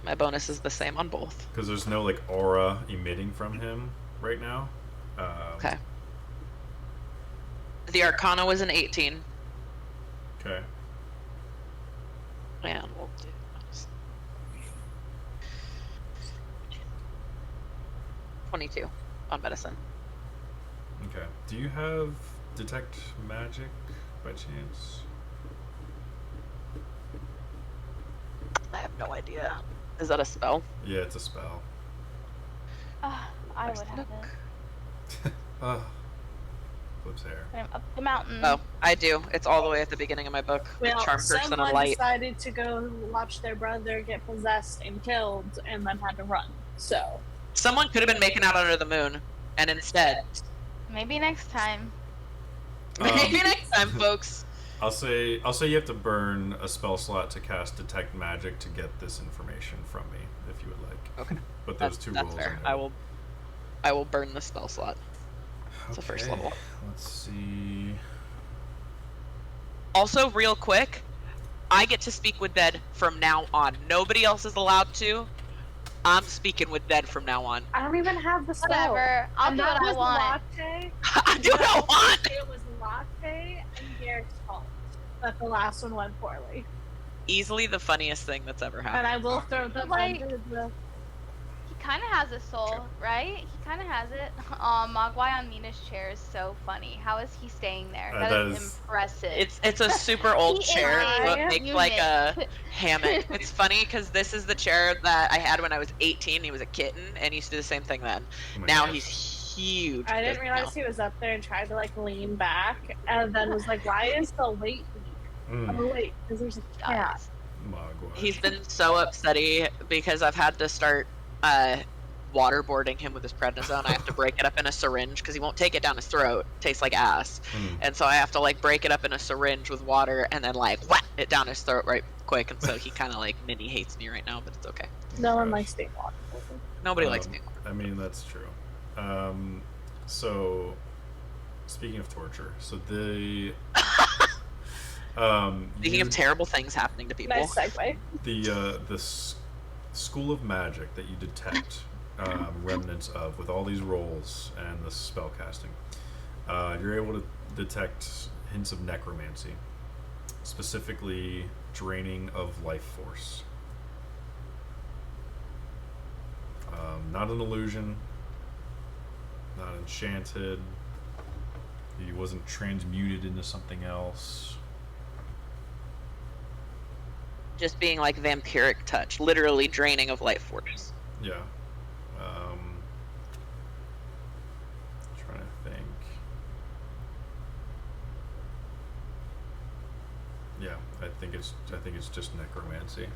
My bonus is the same on both.
Because there's no like aura emitting from him right now.
Okay. The Arcana was an 18.
Okay.
And we'll do 22 on medicine.
Okay. Do you have detect magic by chance?
I have no idea. Is that a spell?
Yeah, it's a spell.
I would have it.
Flips hair.
I'm up the mountain.
Oh, I do. It's all the way at the beginning of my book.
Well,
Charm person and
someone
light.
decided to go watch their brother get possessed and killed, and then had to run. So
Someone could have been making out under the moon, and instead,
Maybe next time.
maybe next time, folks.
I'll say you have to burn a spell slot to cast detect magic to get this information from me, if you would like.
Okay.
But those two
That's
rules.
fair.
are
I will burn the spell slot. It's the first level.
Let's see.
Also, real quick, I get to speak with dead from now on. Nobody else is allowed to. I'm speaking with dead from now on.
I don't even have the spell.
Whatever. I'll
And
do
that
what I
was
want.
Latte.
I do what I want.
It was latte and Garrett's fault that the last one went poorly.
Easily the funniest thing that's ever
And
happened.
I will throw them
Like-
under the.
He kind of has a soul, right? He kind of has it. Mogwai on Mina's chair is so funny. How is he staying there?
That
that is
is-
impressive.
It's a super old
He is
chair, so
a
it makes like a
unit.
hammock. It's funny because this is the chair that I had when I was 18. He was a kitten, and he used to do the same thing then.
Oh my
Now
gosh.
he's huge.
I didn't
now.
realize he was up there and tried to like lean back, and then was like, "Why is the weight?"
Mm,
Oh wait, because there's a cat.
Guys.
Mogwai.
He's been so upsetty because I've had to start waterboarding him with his prednisone. I have to break it up in a syringe because he won't take it down his throat. Tastes like ass.
Mm.
And so I have to like break it up in a syringe with water and then like whack it down his throat right quick. And so he kind of like mini hates me right now, but it's okay.
No one likes being water.
Nobody likes me.
I mean, that's true. So, speaking of torture, so the
Speaking of terrible things happening to people.
Nice segue.
the school of magic that you detect remnants of with all these rolls and the spell casting, you're able to detect hints of necromancy, specifically draining of life force. Not an illusion, not enchanted. He wasn't transmuted into something else.
Just being like vampiric touch, literally draining of life force.
Yeah. Trying to think. Yeah, I think it's just necromancy.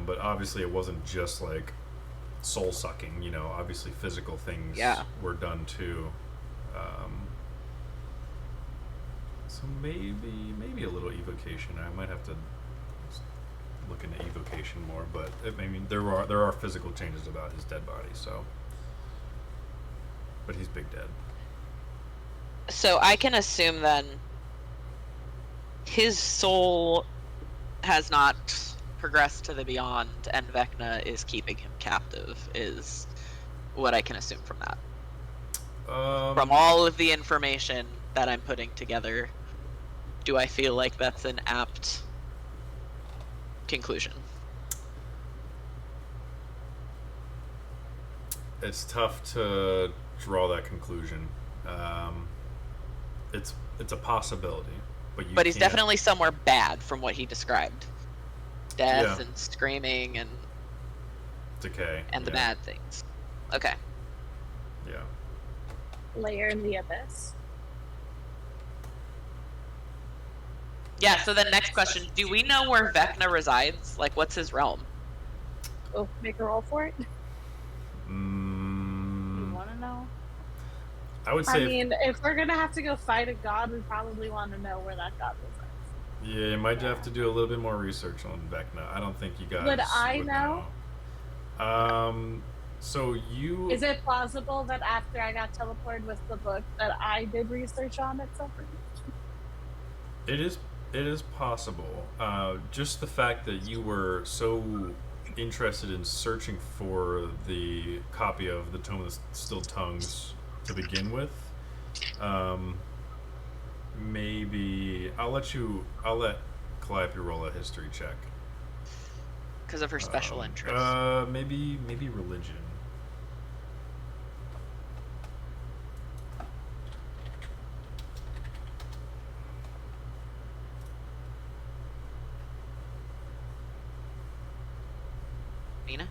But obviously it wasn't just like soul sucking. You know, obviously physical things were done too. So maybe a little evocation. I might have to look into evocation more, but I mean there are physical changes about his dead body. So, but he's big dead.
So I can assume then his soul has not progressed to the beyond, and Vecna is keeping him captive. Is what I can assume from that. From all of the information that I'm putting together, do I feel like that's an apt conclusion?
It's tough to draw that conclusion. It's a possibility, but
he's definitely somewhere bad from what he described. Death and screaming and
decay
and the bad things. Okay.
Yeah.
Layer in the abyss.
Yeah, so then next question, do we know where Vecna resides? Like, what's his realm?
Oh, make a roll for it?
You want to know?
I would say...
I mean, if we're going to have to go fight a god, we probably want to know where that god resides.
Yeah, you might have to do a little bit more research on Vecna. I don't think you guys
would I know?
So you...
Is it plausible that after I got teleported with the book that I did research on it separately?
It is possible. Just the fact that you were so interested in searching for the copy of the Tome of the Still Tongues to begin with, maybe I'll let Calliope roll a history check.
Because of her special interest.
Maybe religion.
Mina?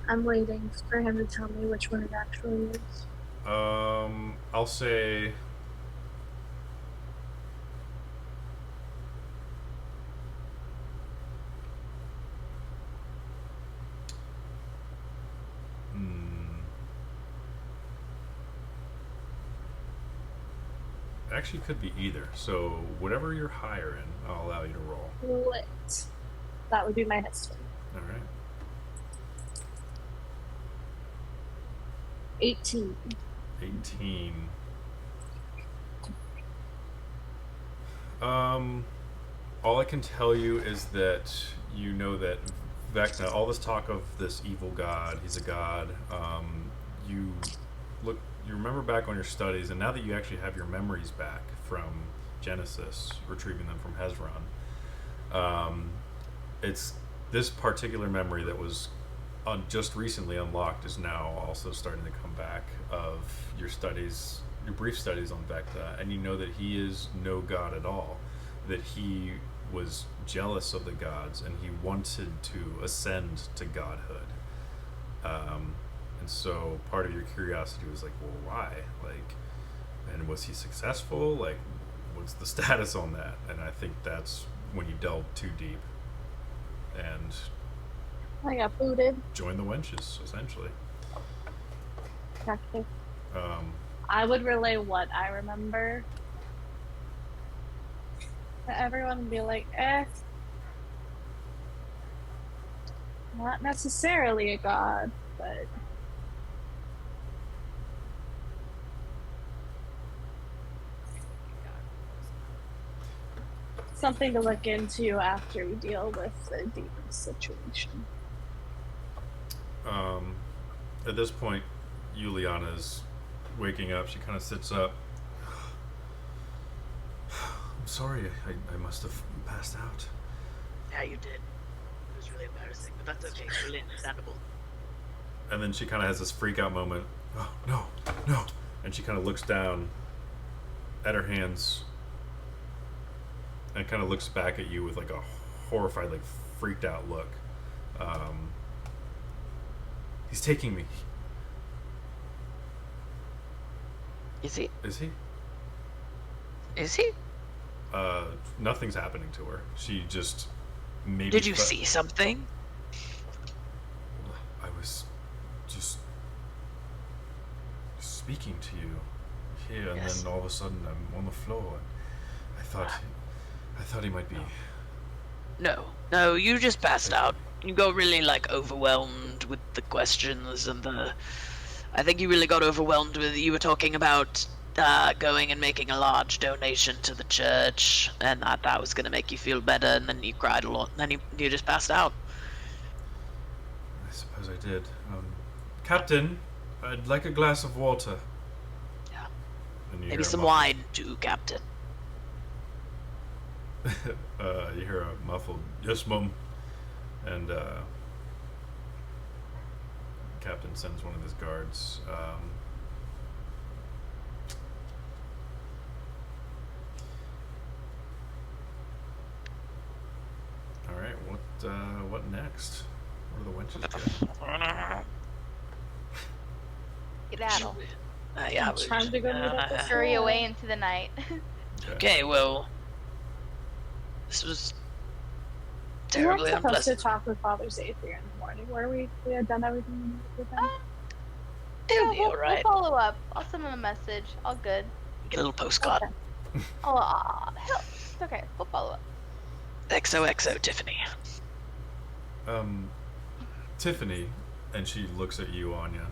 I'm waiting for him to tell me which one it actually is.
I'll say... Actually, could be either. So, whatever you're higher in, I'll allow you to roll.
Lit. That would be my history.
All right.
18.
18. All I can tell you is that you know that Vecna, all this talk of this evil god, he's a god, you remember back on your studies, and now that you actually have your memories back from Genesis, retrieving them from Hezron, it's this particular memory that was just recently unlocked is now also starting to come back of your studies, your brief studies on Vecna, and you know that he is no god at all, that he was jealous of the gods and he wanted to ascend to godhood. And so part of your curiosity was like, well, why? Like, and was he successful? Like, what's the status on that? And I think that's when you delve too deep and
I got booted.
join the Wenches, essentially.
Tactic. I would relay what I remember to everyone and be like, not necessarily a god, but something to look into after we deal with the demon situation.
At this point, Juliana's waking up. She kind of sits up. I'm sorry, I must have passed out.
Yeah, you did. It was really embarrassing, but that's okay. Really understandable.
And then she kind of has this freak out moment. Oh, no. And she kind of looks down at her hands and kind of looks back at you with like a horrified, like freaked out look. He's taking me.
Is he?
Is he?
Is he?
Nothing's happening to her. She just maybe...
Did you see something?
I was speaking to you here, and
Yes.
then all of a sudden I'm on the floor. I thought he might be.
No, you just passed out. You got really like overwhelmed with the questions and I think you really got overwhelmed with. You were talking about going and making a large donation to the church, and that was gonna make you feel better. And then you cried a lot, and then you just passed out.
I suppose I did. Captain, I'd like a glass of water.
Yeah.
And you
Maybe
hear a
some
muffled-
wine too, Captain.
You hear a muffled "Yes, Mum," and Captain sends one of his guards. All right, what next? What are the wenches doing?
Skedaddle.
Yeah.
Time to go meet up with
Scurry
Sarah.
away into the night.
Okay, well, this was
We weren't
terribly
supposed to
unpleasant.
talk with Father Xavier in the morning, were we? We had done everything we needed with him.
It'll be
we'll
alright.
follow up. I'll send him a message. All good.
Get a little postcard.
Okay.
Oh, hell, it's okay. We'll follow up.
XOXO, Tiffany.
Tiffany, and she looks at you, Anya.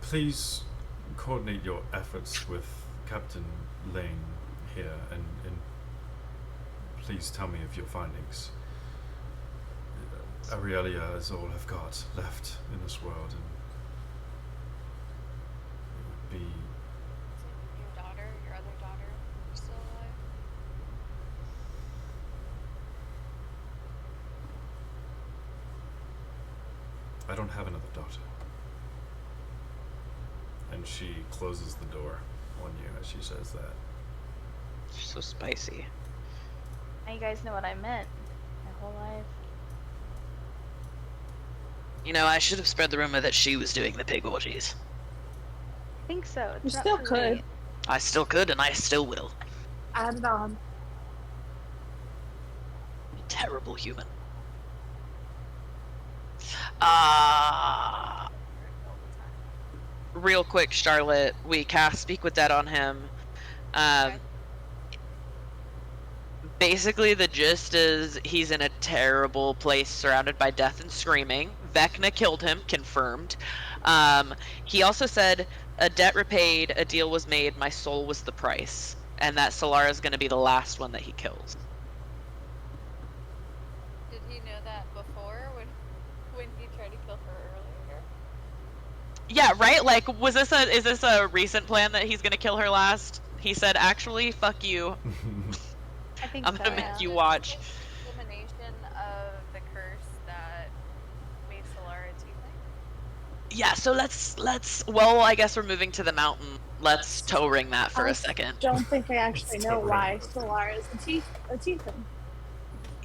Please coordinate your efforts with Captain Lane here, and please tell me of your findings. Aurelia is all I've got left in this world, and it would be.
Your other daughter, still alive?
I don't have another daughter. And she closes the door on you as she says that.
She's so spicy.
Now you guys know what I meant. My whole life.
You know, I should have spread the rumor that she was doing the pig orgies.
I think so.
You
It's not
still
too
could.
late.
I still could, and I still will.
Add it on.
Terrible human. Real quick, Charlotte, we cast Speak with Dead on him.
Okay.
Basically, the gist is he's in a terrible place surrounded by death and screaming. Vecna killed him, confirmed. He also said, a debt repaid, a deal was made, my soul was the price. And that Solara is going to be the last one that he kills.
Did he know that before when he tried to kill her earlier?
Yeah, right? Like, is this a recent plan that he's going to kill her last? He said, actually, fuck you.
I think
I'm
so.
gonna
Yeah.
make you watch.
Elimination of the curse that made Solara a tiefling?
Yeah, so let's well, I guess we're moving to the mountain. Let's toe ring that for a second.
Don't think I actually
It's
know
totally
why
different.
Solar is a tiefling.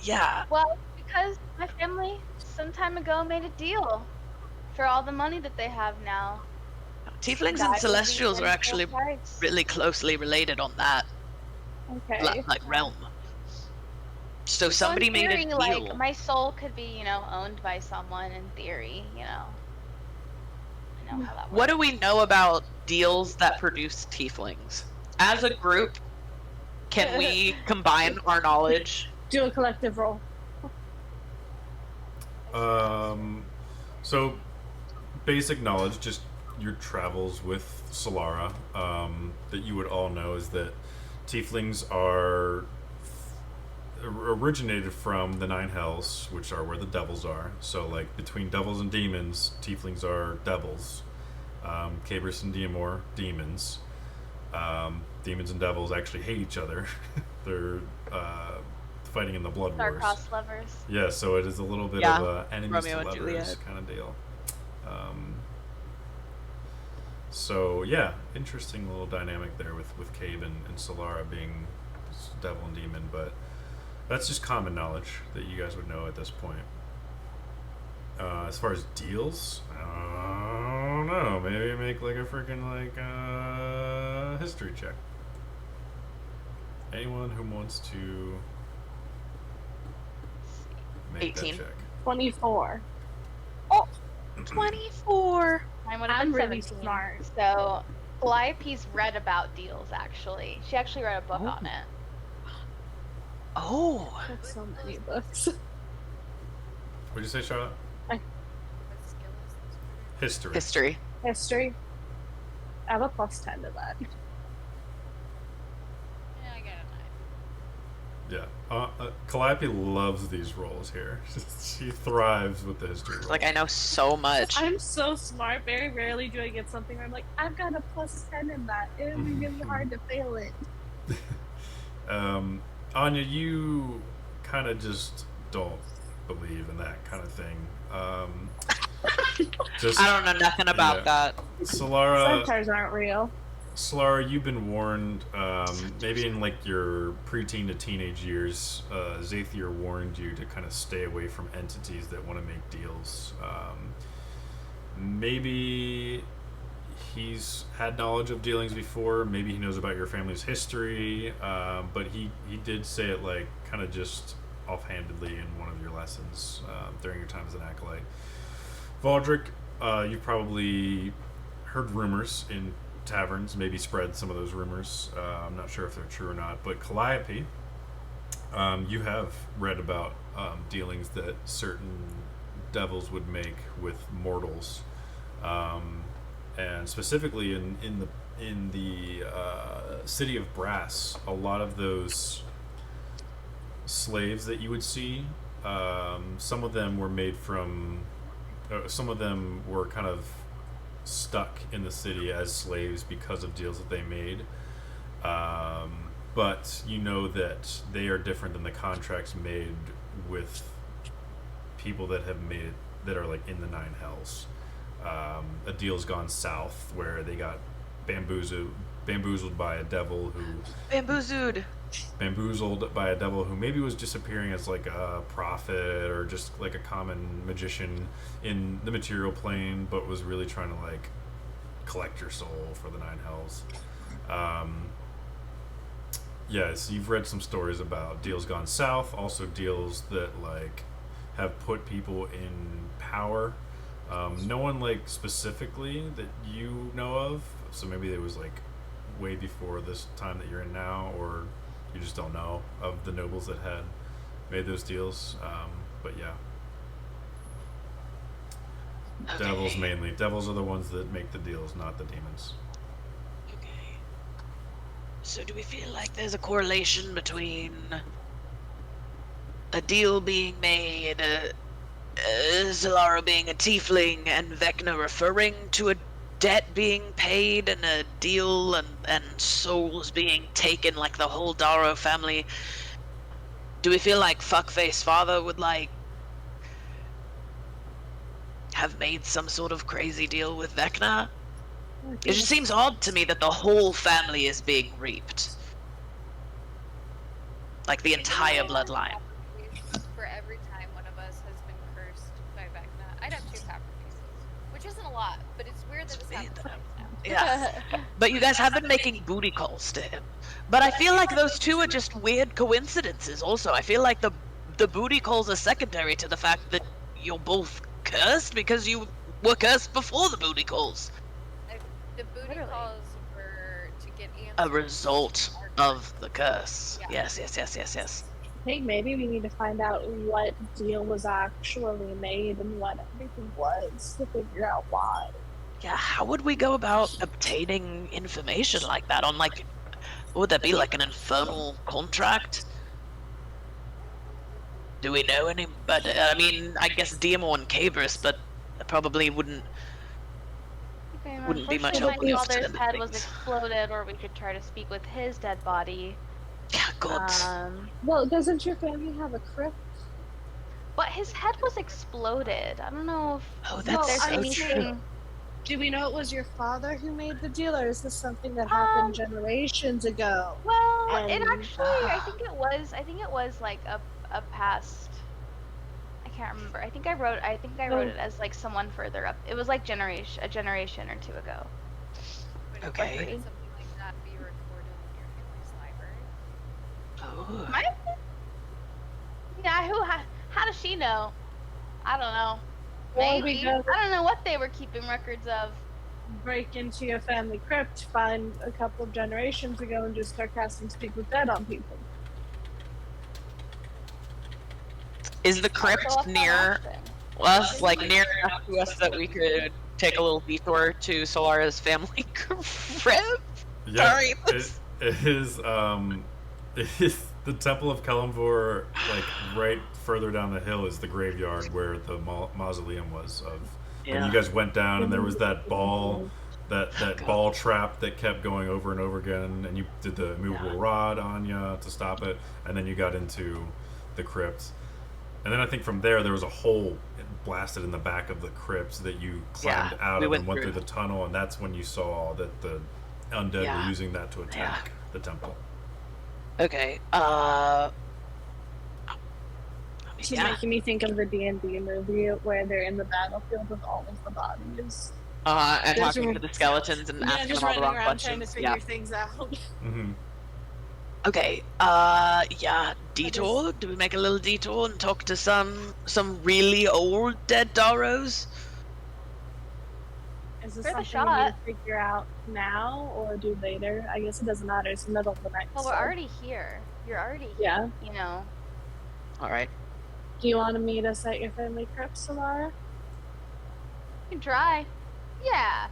Yeah.
Well, because my family some time ago made a deal for all the money that they have now.
Tieflings
That
and
would be
celestials are
their
actually
full price.
really closely related on that
Okay.
like realm. So
So
somebody
in
made a
theory,
deal.
like my soul could be, owned by someone. In theory, I know how that works.
What do we know about deals that produce tieflings? As a group, can we combine our knowledge?
Do a collective roll.
So basic knowledge, just your travels with Solara, that you would all know is that tieflings are originated from the Nine Hells, which are where the devils are. So, like, between devils and demons, tieflings are devils. Cabris and Diamor, demons. Demons and devils actually hate each other. They're fighting in the Blood Wars.
Star-crossed lovers.
Yeah, so it is a little bit
Yeah,
of a enemies
Romeo
to
and
lovers
Juliet.
kind of deal. So yeah, interesting little dynamic there with Cabe and Solara being devil and demon, but that's just common knowledge that you guys would know at this point. As far as deals, I don't know. Maybe make like a freaking history check. Anyone who wants to make
18.
that check.
24.
Oh, 24.
Mine would have
I'm
been
really
17.
smart.
So Calliope's read about deals, actually. She actually read a book on it.
Oh.
That's so many books.
What'd you say, Charlotte?
What skill is this?
History.
History.
History. I have a +10 to that.
Yeah, I got a 9.
Yeah. Calliope loves these rolls here. She thrives with the history rolls.
Like, I know so much.
I'm so smart. Very rarely do I get something where I'm like, I've got a +10 in that. It would be really hard to fail it.
Anya, you kind of just don't believe in that kind of thing. Just,
I don't know nothing about that.
Solara,
Centaurs aren't real.
Solara, you've been warned, maybe in like your preteen to teenage years, Zathier warned you to kind of stay away from entities that want to make deals. Maybe he's had knowledge of dealings before, maybe he knows about your family's history, but he did say it like kind of just offhandedly in one of your lessons during your time as an acolyte. Valdric, you've probably heard rumors in taverns, maybe spread some of those rumors. I'm not sure if they're true or not, but Calliope, you have read about dealings that certain devils would make with mortals, and specifically in the city of Brass, a lot of those slaves that you would see, some of them were made from, some of them were kind of stuck in the city as slaves because of deals that they made. But you know that they are different than the contracts made with people that have made it, that are like in the Nine Hells. A deal's gone south where they got bamboozled by a devil who bamboozled by a devil who maybe was just appearing as like a prophet or just like a common magician in the material plane, but was really trying to like collect your soul for the Nine Hells. Yes, you've read some stories about deals gone south, also deals that like have put people in power. No one like specifically that you know of, so maybe it was like way before this time that you're in now, or you just don't know of the nobles that had made those deals. But yeah.
Okay.
Devils mainly. Devils are the ones that make the deals, not the demons.
Okay. So do we feel like there's a correlation between a deal being made, Solara being a tiefling, and Vecna referring to a debt being paid and a deal and souls being taken, like the whole Darrow family? Do we feel like Fuckface Father would like have made some sort of crazy deal with Vecna? It just seems odd to me that the whole family is being reaped. Like the entire bloodline.
For every time one of us has been cursed by Vecna, I'd have 2 copper pieces, which isn't a lot, but it's weird that it's happening twice now.
Yeah. But you guys have been making booty calls to him. But I feel like those two are just weird coincidences also. I feel like the booty calls are secondary to the fact that you're both cursed because you were cursed before the booty calls.
The booty calls were to get answers.
A result of the curse.
Yeah.
Yes.
I think maybe we need to find out what deal was actually made and what everything was to figure out why.
Yeah, how would we go about obtaining information like that on, like, would that be like an infernal contract? Do we know any? But I mean, I guess Diamor and Cabris, but it probably wouldn't be much help.
My father's head was exploded, or we could try to speak with his dead body.
Yeah, God.
Well, doesn't your family have a crypt?
But his head was exploded. I don't know if
Oh, that's
there's
so
anything.
true.
Do we know it was your father who made the deal, or is this something that happened generations ago?
Well, it
And-
actually, I think it was like a past. I can't remember. I think I wrote it as like someone further up. It was like a generation or two ago.
Would
Okay.
something like that be recorded in your family's library?
Oh.
Might. Yeah. How does she know? I don't know.
Or we
Maybe.
go
I don't know what they were keeping records of.
break into your family crypt, find a couple of generations ago, and just start casting Speak with Dead on people.
Is the crypt
Also a fun
near
option.
us, like near enough to us that we could take a little detour to Solara's family crypt?
Yeah,
Sorry,
it is. It is the Temple of Kelemvor. Like right further down the hill is the graveyard where the mausoleum was. Of when you guys went down, and there was that ball, that ball trap that kept going over and over again, and you did the immovable rod on you to stop it, and then you got into the crypt, and then I think from there was a hole blasted in the back of the crypt that you climbed out of and went through the tunnel, and that's when you saw that the undead were using that to attack the temple.
Okay.
This is making me think of the D&D movie where they're in the battlefield with all of the bodies.
And talking to the skeletons and asking them all the wrong questions.
Trying to figure things out.
Mm-hmm.
Okay. Detour. Do we make a little detour and talk to some really old dead Darrows?
Is this
Worth a
something we need
shot.
to figure out now or do later? I guess it doesn't matter. It's the middle of the night.
Well, we're already here. You're already here.
Yeah.
You know.
All right.
Do you want to meet us at your family crypt, Solara?
You can try. Yeah.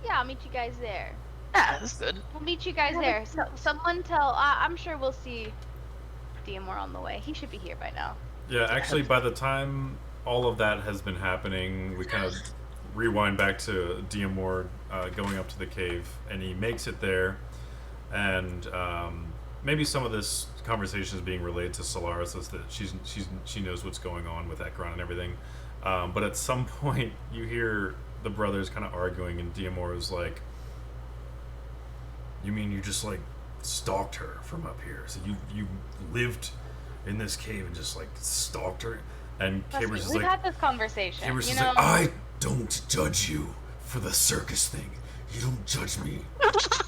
Yeah, I'll meet you guys there.
Yeah, that's good.
We'll meet you guys there. So, someone tell. I'm sure we'll see Diamor on the way. He should be here by now.
Yeah, actually, by the time all of that has been happening, we kind of rewind back to Diamor going up to the cave, and he makes it there, and maybe some of this conversation is being relayed to Solara so that she knows what's going on with Ekron and everything. But at some point, you hear the brothers kind of arguing, and Diamor is like, "You mean you just like stalked her from up here? So you lived in this cave and just like stalked her?" And Caber's is
We've
like,
had this conversation.
Caber's
you
is
know.
like, "I don't judge you for the circus thing. You don't judge me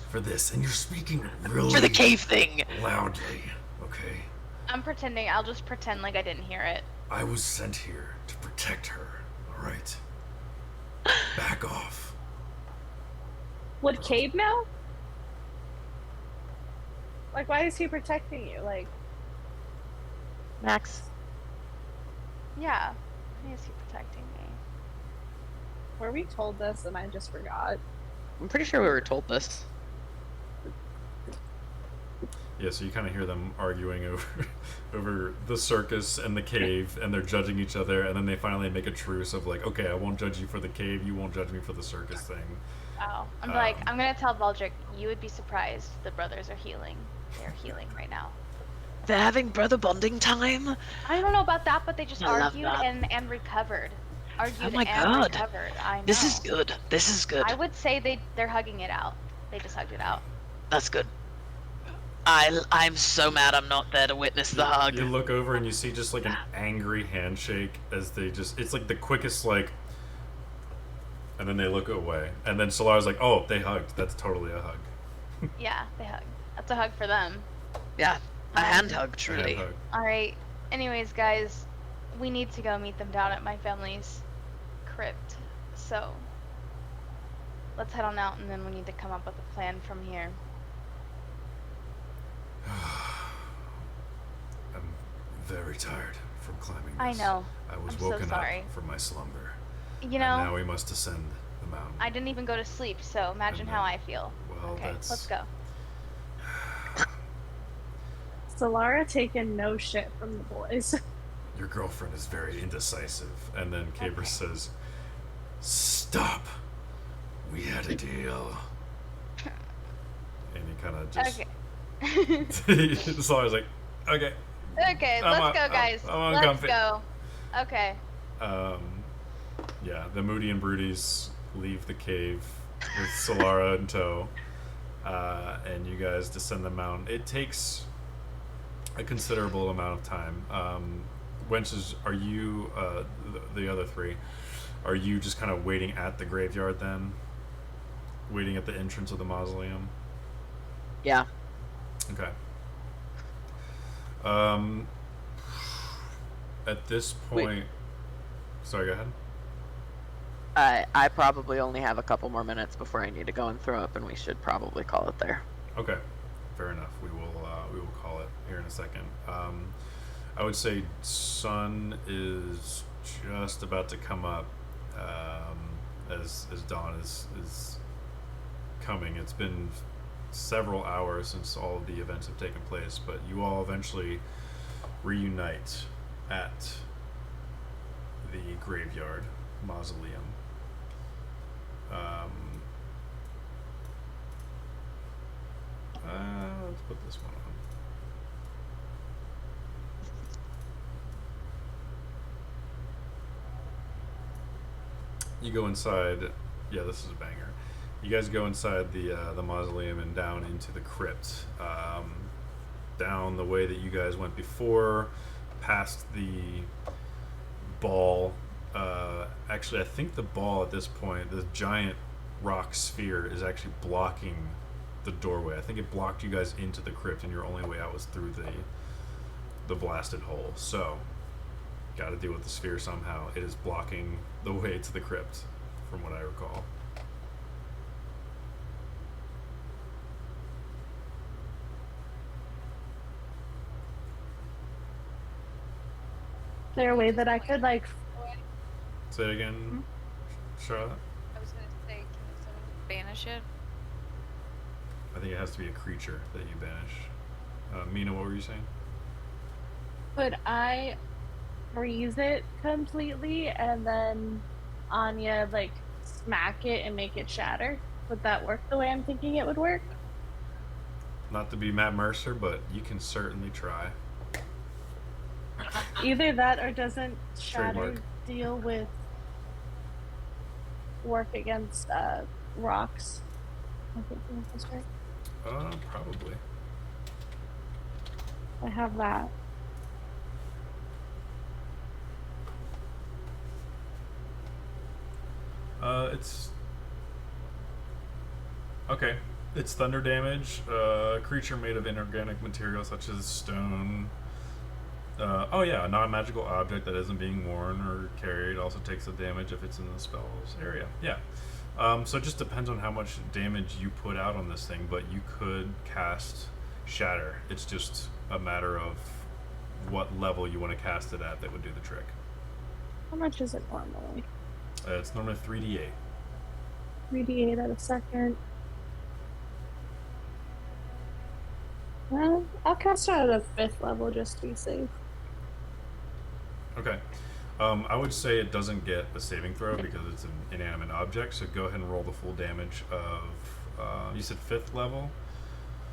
for this, and you're speaking really
For the cave thing.
loudly, okay?
I'm pretending. I'll just pretend like I didn't hear it.
I was sent here to protect her, all right? Back off."
Would Cade know? Like, why is he protecting you? Like,
Max.
Yeah. Why is he protecting me?
were we told this and I just forgot?
I'm pretty sure we were told this.
Yeah, so you kind of hear them arguing over the circus and the cave, and they're judging each other, and then they finally make a truce of like, okay, I won't judge you for the cave, you won't judge me for the circus thing.
Oh, I'm gonna tell Baldric, you would be surprised the brothers are healing. They're healing right now.
They're having brother bonding time?
I don't know about that, but they just
I love
argued
that.
and recovered. Argued
Oh my
and
God.
recovered. I know.
This is good. This is good.
I would say they're hugging it out. They just hugged it out.
That's good. I'm so mad I'm not there to witness the hug.
You look over and you see just like an angry handshake as they just, it's like the quickest like, and then they look away. And then Solara's like, oh, they hugged. That's totally a hug.
Yeah, they hugged. That's a hug for them.
Yeah, a hand hug, truly.
Hand hug.
Alright, anyways guys, we need to go meet them down at my family's crypt. So, let's head on out and then we need to come up with a plan from here.
I'm very tired from climbing this.
I know.
I was
I'm so
woken
sorry.
up from my slumber.
You
And
know,
now we must ascend the mountain.
I didn't even go to sleep, so imagine how I feel.
Well,
Okay,
that's...
let's go.
Solara taking no shit from the boys.
Your girlfriend is very indecisive. And then Caber
Okay.
says, stop. We had a deal. And he kind of just...
Okay.
Solara's like, okay.
Okay,
I'm
let's go,
I'm
guys. Let's
uncomfy.
go. Okay.
Yeah, the Moody and Broodies leave the cave with Solara in tow, and you guys descend the mountain. It takes a considerable amount of time. Wenches, are you, the other three, are you just kind of waiting at the graveyard then? Waiting at the entrance of the mausoleum?
Yeah.
At this
Wait.
point, sorry, go ahead.
I probably only have a couple more minutes before I need to go and throw up, and we should probably call it there.
Okay, fair enough. We will call it here in a second. I would say sun is just about to come up as dawn is coming. It's been several hours since all of the events have taken place, but you all eventually reunite at the graveyard mausoleum. Let's put this one on. You go inside. Yeah, this is a banger. You guys go inside the mausoleum and down into the crypt. Down the way that you guys went before, past the ball. Actually, I think the ball at this point, the giant rock sphere, is actually blocking the doorway. I think it blocked you guys into the crypt, and your only way out was through the blasted hole. So, got to deal with the sphere somehow. It is blocking the way to the crypt, from what I recall.
Is there a way that I could like?
Say it again, Charlotte.
I was gonna say, can someone banish it?
I think it has to be a creature that you banish. Mina, what were you saying?
Could I freeze it completely and then Anya like smack it and make it shatter? Would that work the way I'm thinking it would work?
Not to be Matt Mercer, but you can certainly try.
Either that or doesn't shatter
Trademark.
deal with work against rocks? I think that's right.
Probably.
I have that.
It's okay. It's thunder damage. Creature made of inorganic material such as stone. Oh yeah, a non-magical object that isn't being worn or carried also takes the damage if it's in the spell's area. Yeah. So it just depends on how much damage you put out on this thing, but you could cast Shatter. It's just a matter of what level you want to cast it at that would do the trick.
How much is it normally?
It's normally 3d8.
3d8 at a second. Well, I'll cast it at a 5th level just to be safe.
Okay. I would say it doesn't get a saving throw because it's an inanimate object, so go ahead and roll the full damage of, you said 5th level?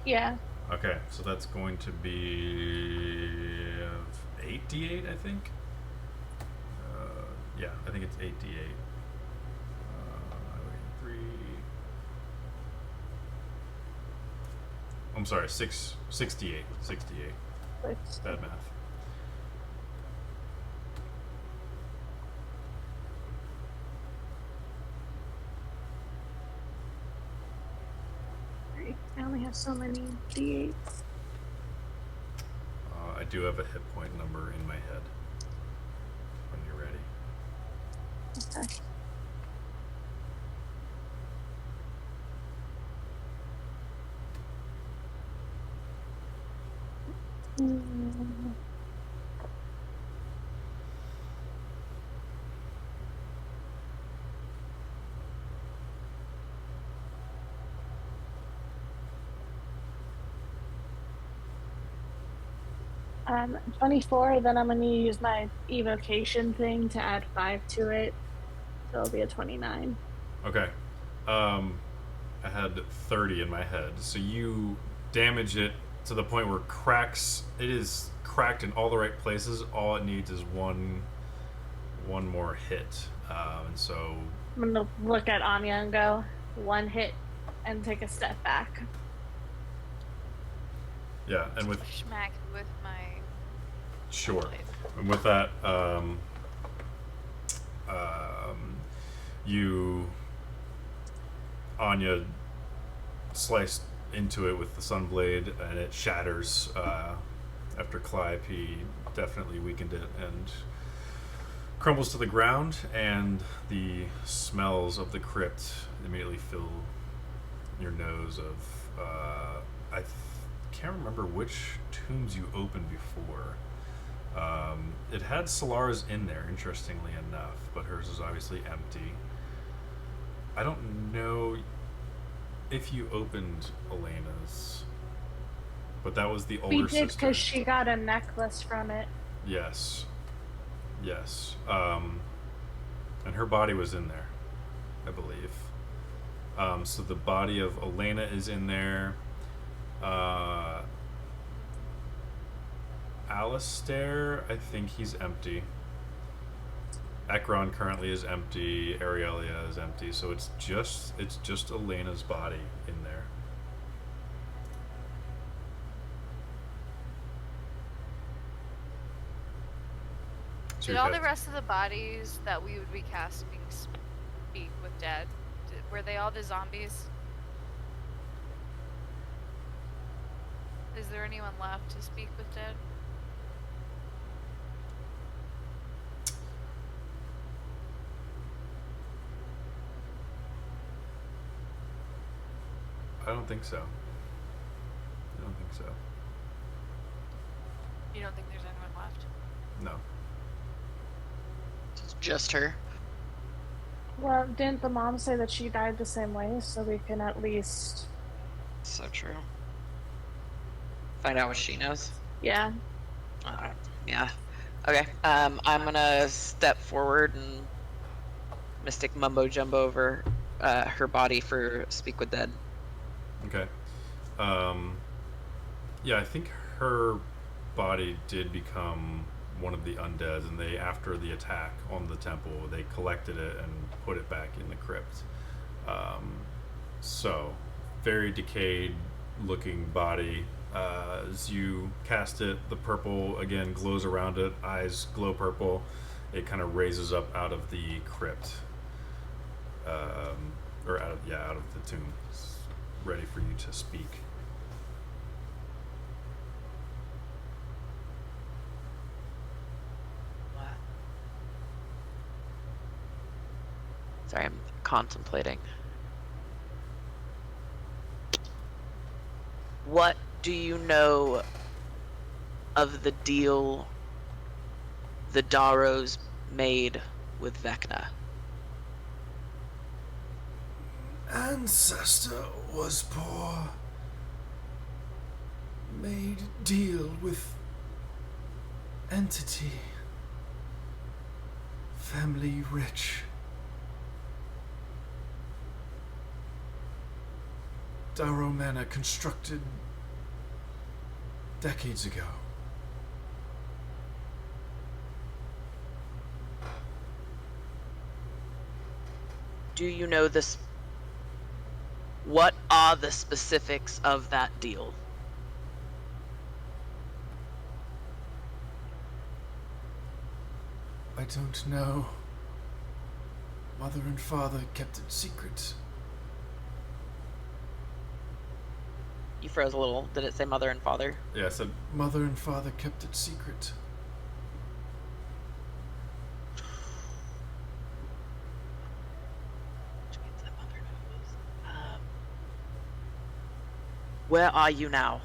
Yeah.
Okay, so that's going to be 8d8, I think? Yeah, I think it's 8d8. 3... I'm sorry, 68. 68. Bad math.
I only have so many d8s.
I do have a hit point number in my head when you're ready.
Okay. Um, 24, then I'm going to use my evocation thing to add 5 to it. So it'll be a 29.
Okay. I had 30 in my head. So you damage it to the point where it is cracked in all the right places. All it needs is one more hit. And so
I'm going to look at Anya and go, 1 hit, and take a step back.
yeah, and with
Smack with my.
sure.
blade.
And with that, you, Anya, slice into it with the sunblade, and it shatters after after Calliope definitely weakened it and crumbles to the ground, and the smells of the crypt immediately fill your nose of can't remember which tombs you opened before. It had Solara's in there, interestingly enough, but hers is obviously empty. I don't know if you opened Elena's, but that was the older
We did
sister.
because she got a necklace from it.
Yes. Yes. And her body was in there, I believe. So the body of Elena is in there. Alistair, I think he's empty. Ekron currently is empty. Aurelia is empty. So it's just Elena's body in there. So
Did
you're
all the
cast-
rest of the bodies that we would be casting speak with dead? Were they all the zombies? Is there anyone left to speak with dead?
I don't think so.
You don't think there's anyone left?
No.
It's just her.
Well, didn't the mom say that she died the same way, so we can at least...
So true. Find out what she knows.
Yeah.
Yeah. Okay. I'm gonna step forward and mystic mumbo jumbo over her body for speak with dead.
Okay. Yeah, I think her body did become one of the undead, and they, after the attack on the temple, they collected it and put it back in the crypt. So, very decayed looking body. As you cast it, the purple again glows around it, eyes glow purple. It kind of raises up out of the crypt. Or out of the tomb. It's ready for you to speak.
Sorry, I'm contemplating. What do you know of the deal the Darrows made with Vecna?
Ancestor was poor. Made deal with entity. Family rich. Darrow Manor constructed decades ago.
Do you know this? What are the specifics of that deal?
I don't know. Mother and father kept it secret.
You froze a little. Did it say mother and father?
Yeah, I said
Mother and father kept it secret.
Which means that mother knows. Where are you now?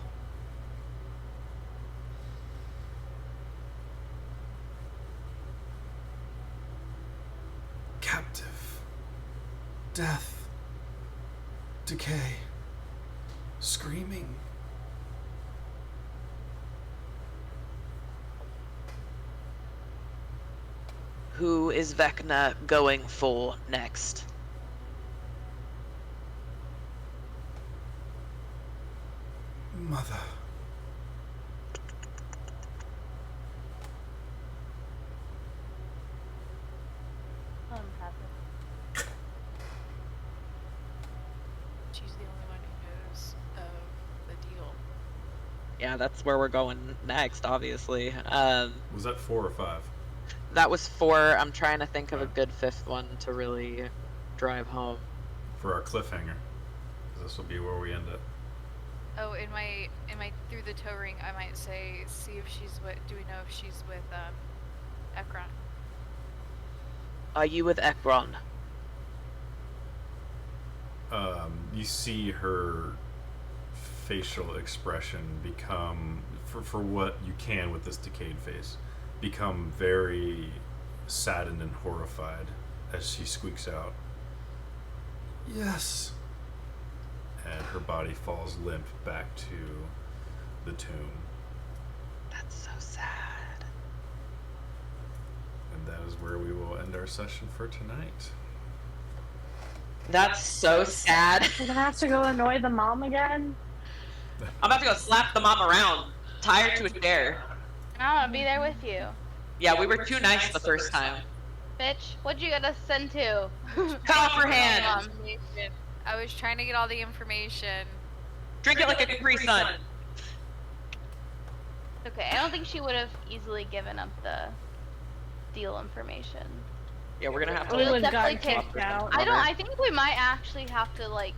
Captive. Death. Decay. Screaming.
Who is Vecna going for next?
Mother.
She's the only one who knows of the deal.
Yeah, that's where we're going next, obviously.
was that 4 or 5?
That was 4. I'm trying to think of a good 5th one to really drive home.
For our cliffhanger. 'Cause this will be where we end it.
Oh, in my through the toe ring, I might say, see if she's with. Do we know if she's with Ekron?
Are you with Ekron?
You see her facial expression become, for what you can with this decayed face, become very saddened and horrified as she squeaks out, "Yes." And her body falls limp back to the tomb.
That's so sad.
And that is where we will end our session for tonight.
That's so sad.
We're gonna have to go annoy the mom again.
I'm about to go slap the mom around, tie her to a chair.
I'll be there with you.
Yeah, we were too nice the first time.
Bitch, what'd you get us sent to?
Cut off her hand.
Information. I was trying to get all the information.
Drink it like a Capri Sun.
Okay, I don't think she would have easily given up the deal information.
Yeah, we're gonna have to.
We
We'll
would have
definitely
gotten
take-
kicked out.
I think we might actually have to like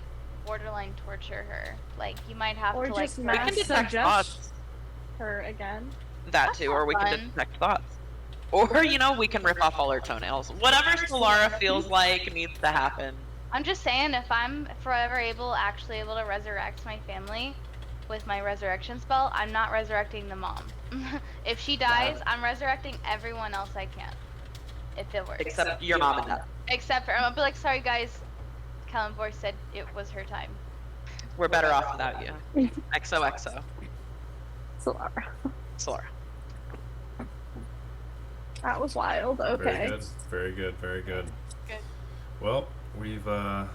borderline torture her. Like you might have
Or
to like
just
can
mass
detect
suggest
thoughts.
her again.
That
That's
too,
not
or we can
fun.
detect thoughts. Or, you know, we can rip off all her toenails. Whatever Solara feels like needs to happen.
I'm just saying, if I'm forever actually able to resurrect my family with my resurrection spell, I'm not resurrecting the mom. If she dies, I'm resurrecting everyone else I can. If it works.
Except your mom and dad.
Except for, I'll be like, sorry guys, Kalimvor said it was her time.
We're better off without you. XOXO.
Solara.
Solara.
That was wild. Okay.
Very good. Very good. Very good.
Good.
Well, we've the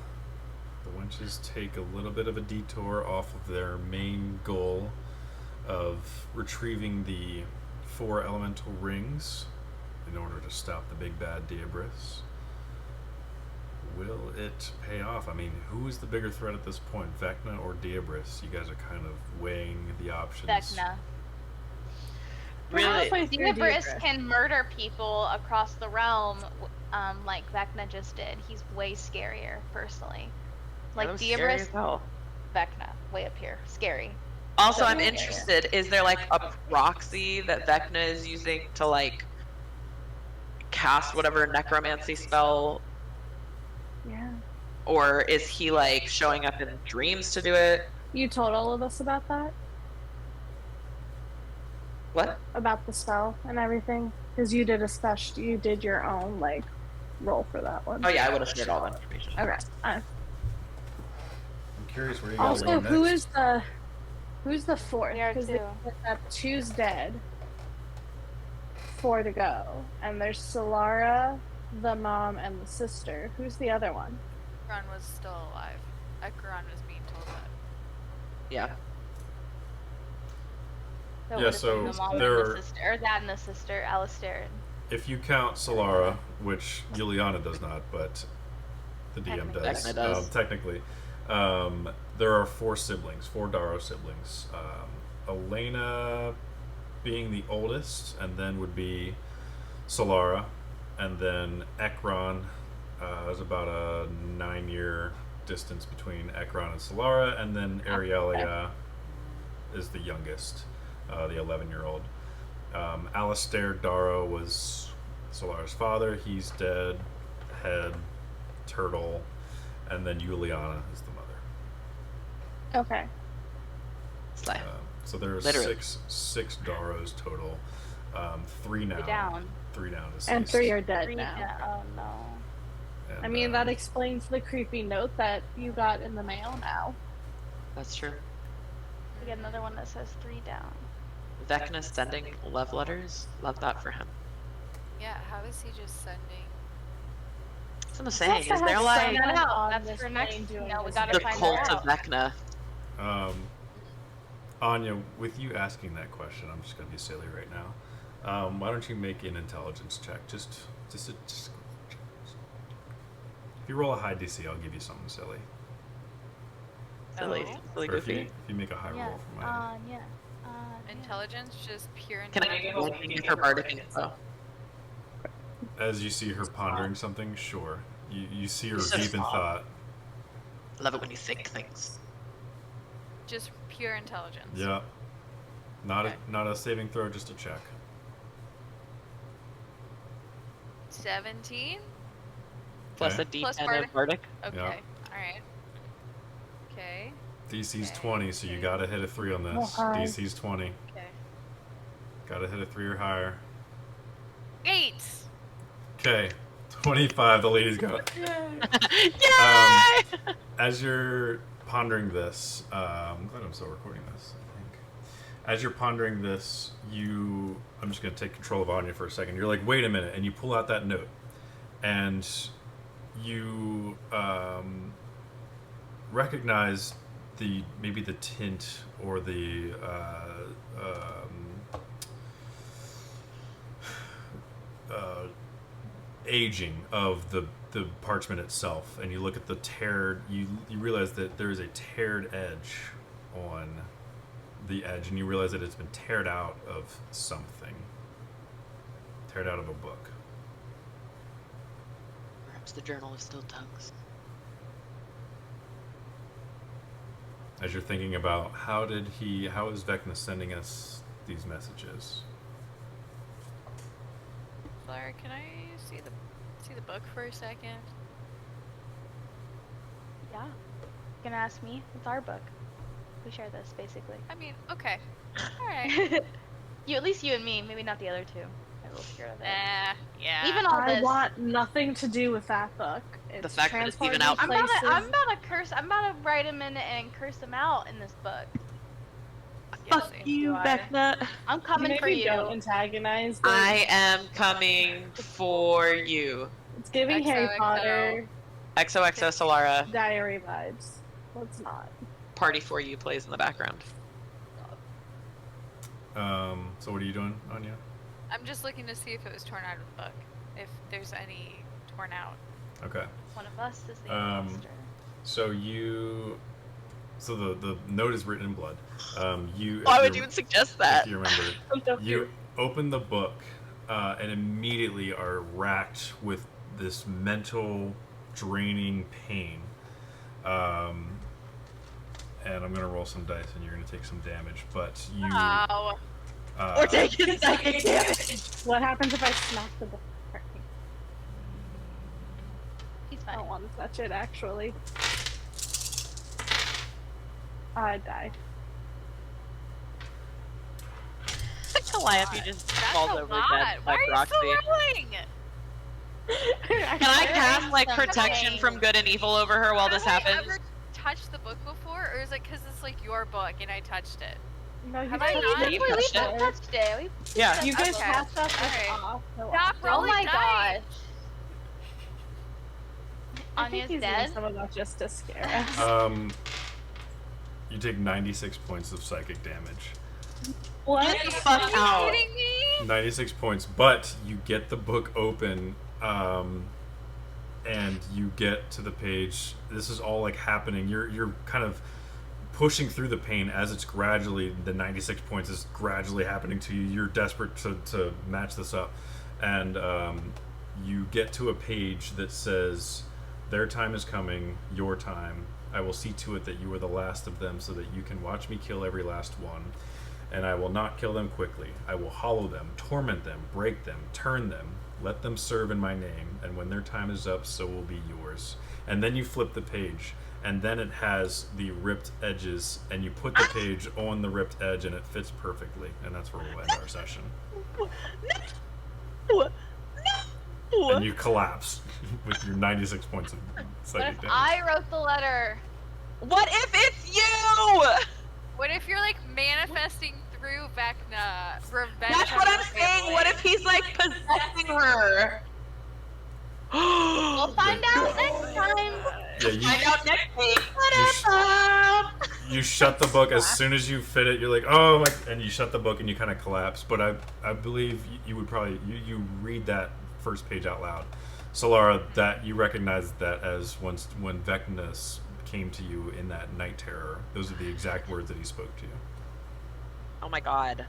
Wenches take a little bit of a detour off of their main goal of retrieving the 4 elemental rings in order to stop the big bad Diabris. Will it pay off? I mean, who is the bigger threat at this point, Vecna or Diabris? You guys are kind of weighing the options.
Vecna.
Really?
Halfway through
Diabris
Diabris.
can murder people across the realm, like Vecna just did. He's way scarier, personally. Like
That was scary as
Diabris,
hell.
Vecna, way up here, scary.
Also, I'm
Yeah.
interested, is there like a proxy that Vecna is using to like cast whatever necromancy spell,
Yeah.
or is he like showing up in dreams to do it?
You told all of us about that?
What?
About the spell and everything? Because you did you did your own, like, roll for that one.
Oh yeah, I would have shared all that information.
Okay.
I'm curious where you guys
Also,
go
who
next.
is who's the fourth?
We are
Because
two.
two's dead. 4 to go. And there's Solara, the mom, and the sister. Who's the other one?
Ekron was still alive. Ekron was being told that.
Yeah.
That
Yeah,
would've
so
been the mom
there
and
are-
the sister, or that and the sister, Alistair.
If you count Solara, which Juliana does not, but the DM
Technically.
does,
Vecna does.
technically, there are 4 siblings, 4 Darrow siblings. Elena being the oldest, and then would be Solara, and then Ekron. There's about a 9-year distance between Ekron and Solara, and then Arielia is the youngest, the 11-year-old. Alistair Darrow was Solara's father. He's dead. Head, turtle, and then Juliana is the mother.
Okay.
Slay.
So there's
Literally.
six Darrows total. 3 now.
Down.
3 down.
And
deceased.
3 are dead
Three
now.
down. Oh no.
And,
I mean, that explains the creepy note that you got in the mail now.
That's true.
We get another one that says 3 down.
Vecna sending love letters. Love that for him.
Yeah, how is he just sending?
That's what I'm saying.
Supposed
Is
to
there
have
like
Find that out.
on
That's
this
for next.
plane doing
No, we
this.
gotta
the
find
cult
that
of
out.
Vecna?
Anya, with you asking that question, I'm just gonna be silly right now. Why don't you make an intelligence check? Just. If you roll a high DC, I'll give you something silly.
Silly,
Oh.
silly
Or if you,
goofy.
if you make a high
Yeah.
roll for mine.
Yeah. Yeah.
Intelligence, just pure
Can I
intelligence.
give her bardic info?
As you see her pondering something, sure. You see her
So
deep in
small.
thought.
Love it when you think things.
Just pure intelligence.
Yeah. Not
Okay.
not a saving throw, just a check.
17
Plus
Okay.
a D10
Plus
of
Bardic.
Bardic.
Okay.
Yeah.
All right. Okay.
DC's
Okay,
20, so you
okay.
gotta hit a 3 on this.
Oh, hi.
DC's 20.
Okay.
Gotta hit a 3 or higher.
8.
Okay. 25, the ladies go.
Yay!
As you're pondering this, I'm glad I'm still recording this, I think. As you're pondering this, I'm just going to take control of Anya for a second. You're like, wait a minute, and you pull out that note. And you recognize maybe the tint or the aging of the parchment itself, and you look at the teared. You realize that there is a teared edge on the edge, and you realize that it's been teared out of something. Teared out of a book.
Perhaps the journal is still Tug's.
As you're thinking about how is Vecna sending us these messages?
Flora, can I see the book for a second?
Yeah. You can ask me. It's our book. We share this, basically.
I mean, okay. All right.
At least you and me. Maybe not the other two. I will share of it.
Yeah.
Even all
I
this.
want nothing to do with that book. It's
fact that it's even
transporting
out-
I'm
places.
about to curse. I'm about to write him in and curse him out in this book.
Yeah,
Fuck
same.
you,
are.
Vecna.
I'm coming
Maybe
for you.
don't antagonize them.
I am coming for you.
It's giving Harry
XOXO.
Potter
XOXO Solara,
diary vibes. Let's not.
Party for You plays in the background.
So what are you doing, Anya?
I'm just looking to see if it was torn out of the book. If there's any torn out.
Okay.
One of us is the imposter.
So the note is written in blood.
Why would you even suggest that?
If you remember, you open the book and immediately are racked with this mental draining pain. And I'm gonna roll some dice, and you're gonna take some damage. But you.
Ow.
We're taking psychic damage.
What happens if I smack the book?
He's
I
fine.
don't want to touch it, actually. I die.
Calliope just
That's
falls
a
over
lot.
dead
Why
like
are you
Roxy.
still rolling?
Can I cast like
Something.
protection from good and evil over her while this
Have I
happens?
ever touched the book before, or is it because it's like your book and I touched it?
No, you
Have I
touched
not?
it.
You
We
touched
both
it.
touched it.
Yeah.
You guys
Okay.
passed us
Alright.
off. So
Stop
often.
Oh
rolling
my
dice.
gosh.
I think
Anya's
he's
dead.
doing some of that just to scare us.
You take 96 points of psychic damage.
What?
Get the fuck
Are you
out.
kidding me?
96 points, but you get the book open, and you get to the page. This is all like happening. You're kind of pushing through the pain as it's gradually, the 96 points is gradually happening to you. You're desperate to match this up, and you get to a page that says, "Their time is coming, your time. I will see to it that you are the last of them so that you can watch me kill every last one. And I will not kill them quickly. I will hollow them, torment them, break them, turn them, let them serve in my name, and when their time is up, so will be yours." And then you flip the page, and then it has the ripped edges, and you put the page on the ripped edge, and it fits perfectly. And that's where we'll end our session.
No.
And you collapse with your 96 points of
What
psychic
if
damage.
I wrote the letter?
What if it's you?
What if you're like manifesting through Vecna? Revenge
That's
on
what
your
I'm saying.
family?
What if he's like possessing her?
We'll find out next time.
Yeah,
Find out next week.
you shut the book as soon as you fit it. You're like, oh my, and you shut the book and you kind of collapse. But I believe you would probably you read that first page out loud, Solara. That you recognize that as when Vecna came to you in that night terror. Those are the exact words that he spoke to you.
Oh my god.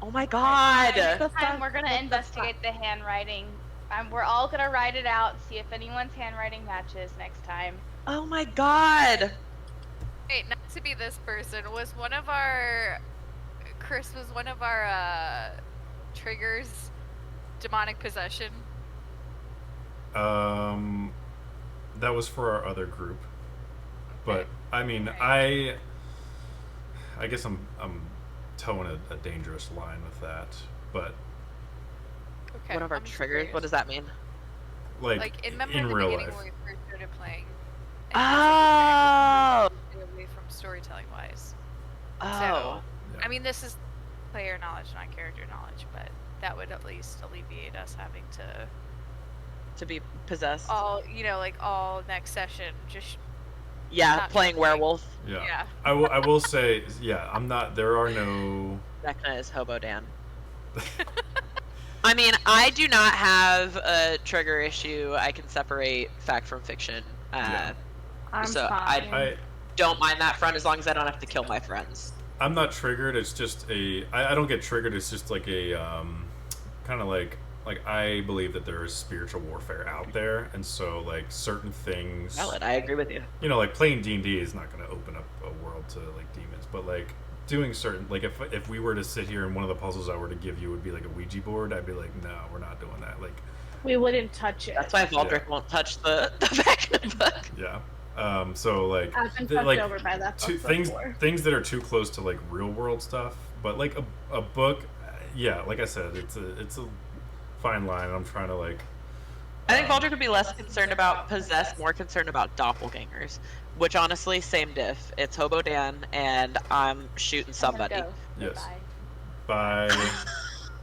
Oh my god.
Next time we're gonna investigate the handwriting. We're all gonna write it out, see if anyone's handwriting matches next time.
Oh my god.
Wait, not to be this person. Chris was one of our triggers demonic possession?
That was for our other group, but I mean,
Alright.
I guess I'm towing a dangerous line with that, but
Okay.
One of our
I'm just
triggers.
curious.
What does that mean?
Like, remember
in
in the
real
beginning
life.
when we first started playing?
Oh.
Stay away from storytelling wise.
Oh.
Yeah.
I mean, this is player knowledge, not character knowledge, but that would at least alleviate us having
To be possessed.
all next session just
Yeah,
not
playing
be
werewolf.
Yeah.
Yeah.
I will say, yeah, I'm not. There are no.
Vecna is Hobo Dan. I mean, I do not have a trigger issue. I can separate fact from fiction.
Yeah.
I'm
So
fine.
I
don't mind that front as long as I don't have to kill my friends.
I'm not triggered. It's just I don't get triggered. It's just like a kind of like I believe that there is spiritual warfare out there, and so like certain things.
Valid, I agree with you.
You know, like playing D&D is not going to open up a world to like demons, but like doing certain like if we were to sit here and one of the puzzles I were to give you would be like a Ouija board, I'd be like, no, we're not doing that. Like,
We wouldn't touch it.
That's why Valdrick won't touch the Vecna book.
yeah. So like
I've been fucked
like
over by that book
things
before.
that are too close to like real world stuff, but like a book, yeah, like I said, it's a fine line. I'm trying to like.
I think Valdrick would be less concerned about possessed, more concerned about doppelgangers. Which honestly, same diff. It's Hobo Dan, and I'm shooting somebody.
Yes. Bye.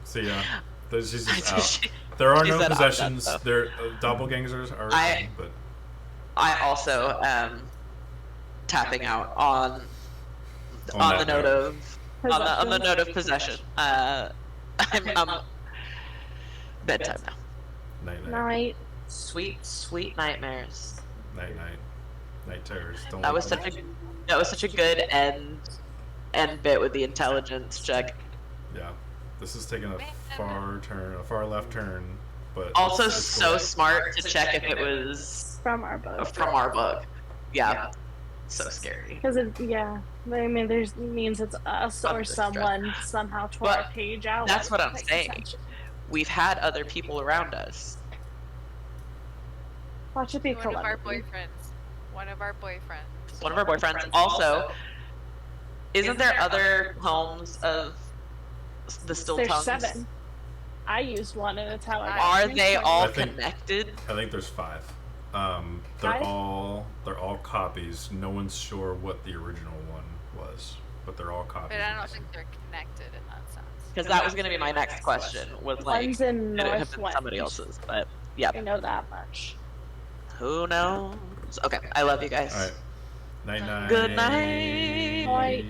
See ya. She's just out.
She-
There are
she
no
said I'm done,
possessions.
though.
There doppelgangers are. a thing, but
I also am tapping out on
On
the
that
note
note.
of on the note of possession. I'm bedtime now.
night night
Night.
Sweet nightmares.
night terrors. Don't.
That was
wake
such
me.
a good end bit with the intelligence check.
Yeah, this is taking a far left turn, but
Also,
it's
so
cool.
smart to check if it was
From our book.
from our book. Yeah, so scary.
Because I mean, there's means it's us
I'm
or
distressed.
someone somehow tore
But
our page out.
that's what I'm
Like,
saying.
essentially.
We've had other people around us.
Watch it be
One of our
Columbia.
boyfriends. One of our boyfriends.
One of our boyfriends. Also, isn't there other homes of the still
There's
tongues?
7. I used one and it's how I got
Are they
transferred.
all
I think-
connected?
I think there's 5. They're
Five?
all copies. No one's sure what the original one was, but they're all copies.
But I
of
don't
this.
think they're connected in that sense.
Because that was going to be my next question. Was like,
One's in
could it have been
Northwest.
somebody else's? But yeah,
I know that much.
who knows? Okay, I love you guys.
All right. Night night.
Good night.
Night.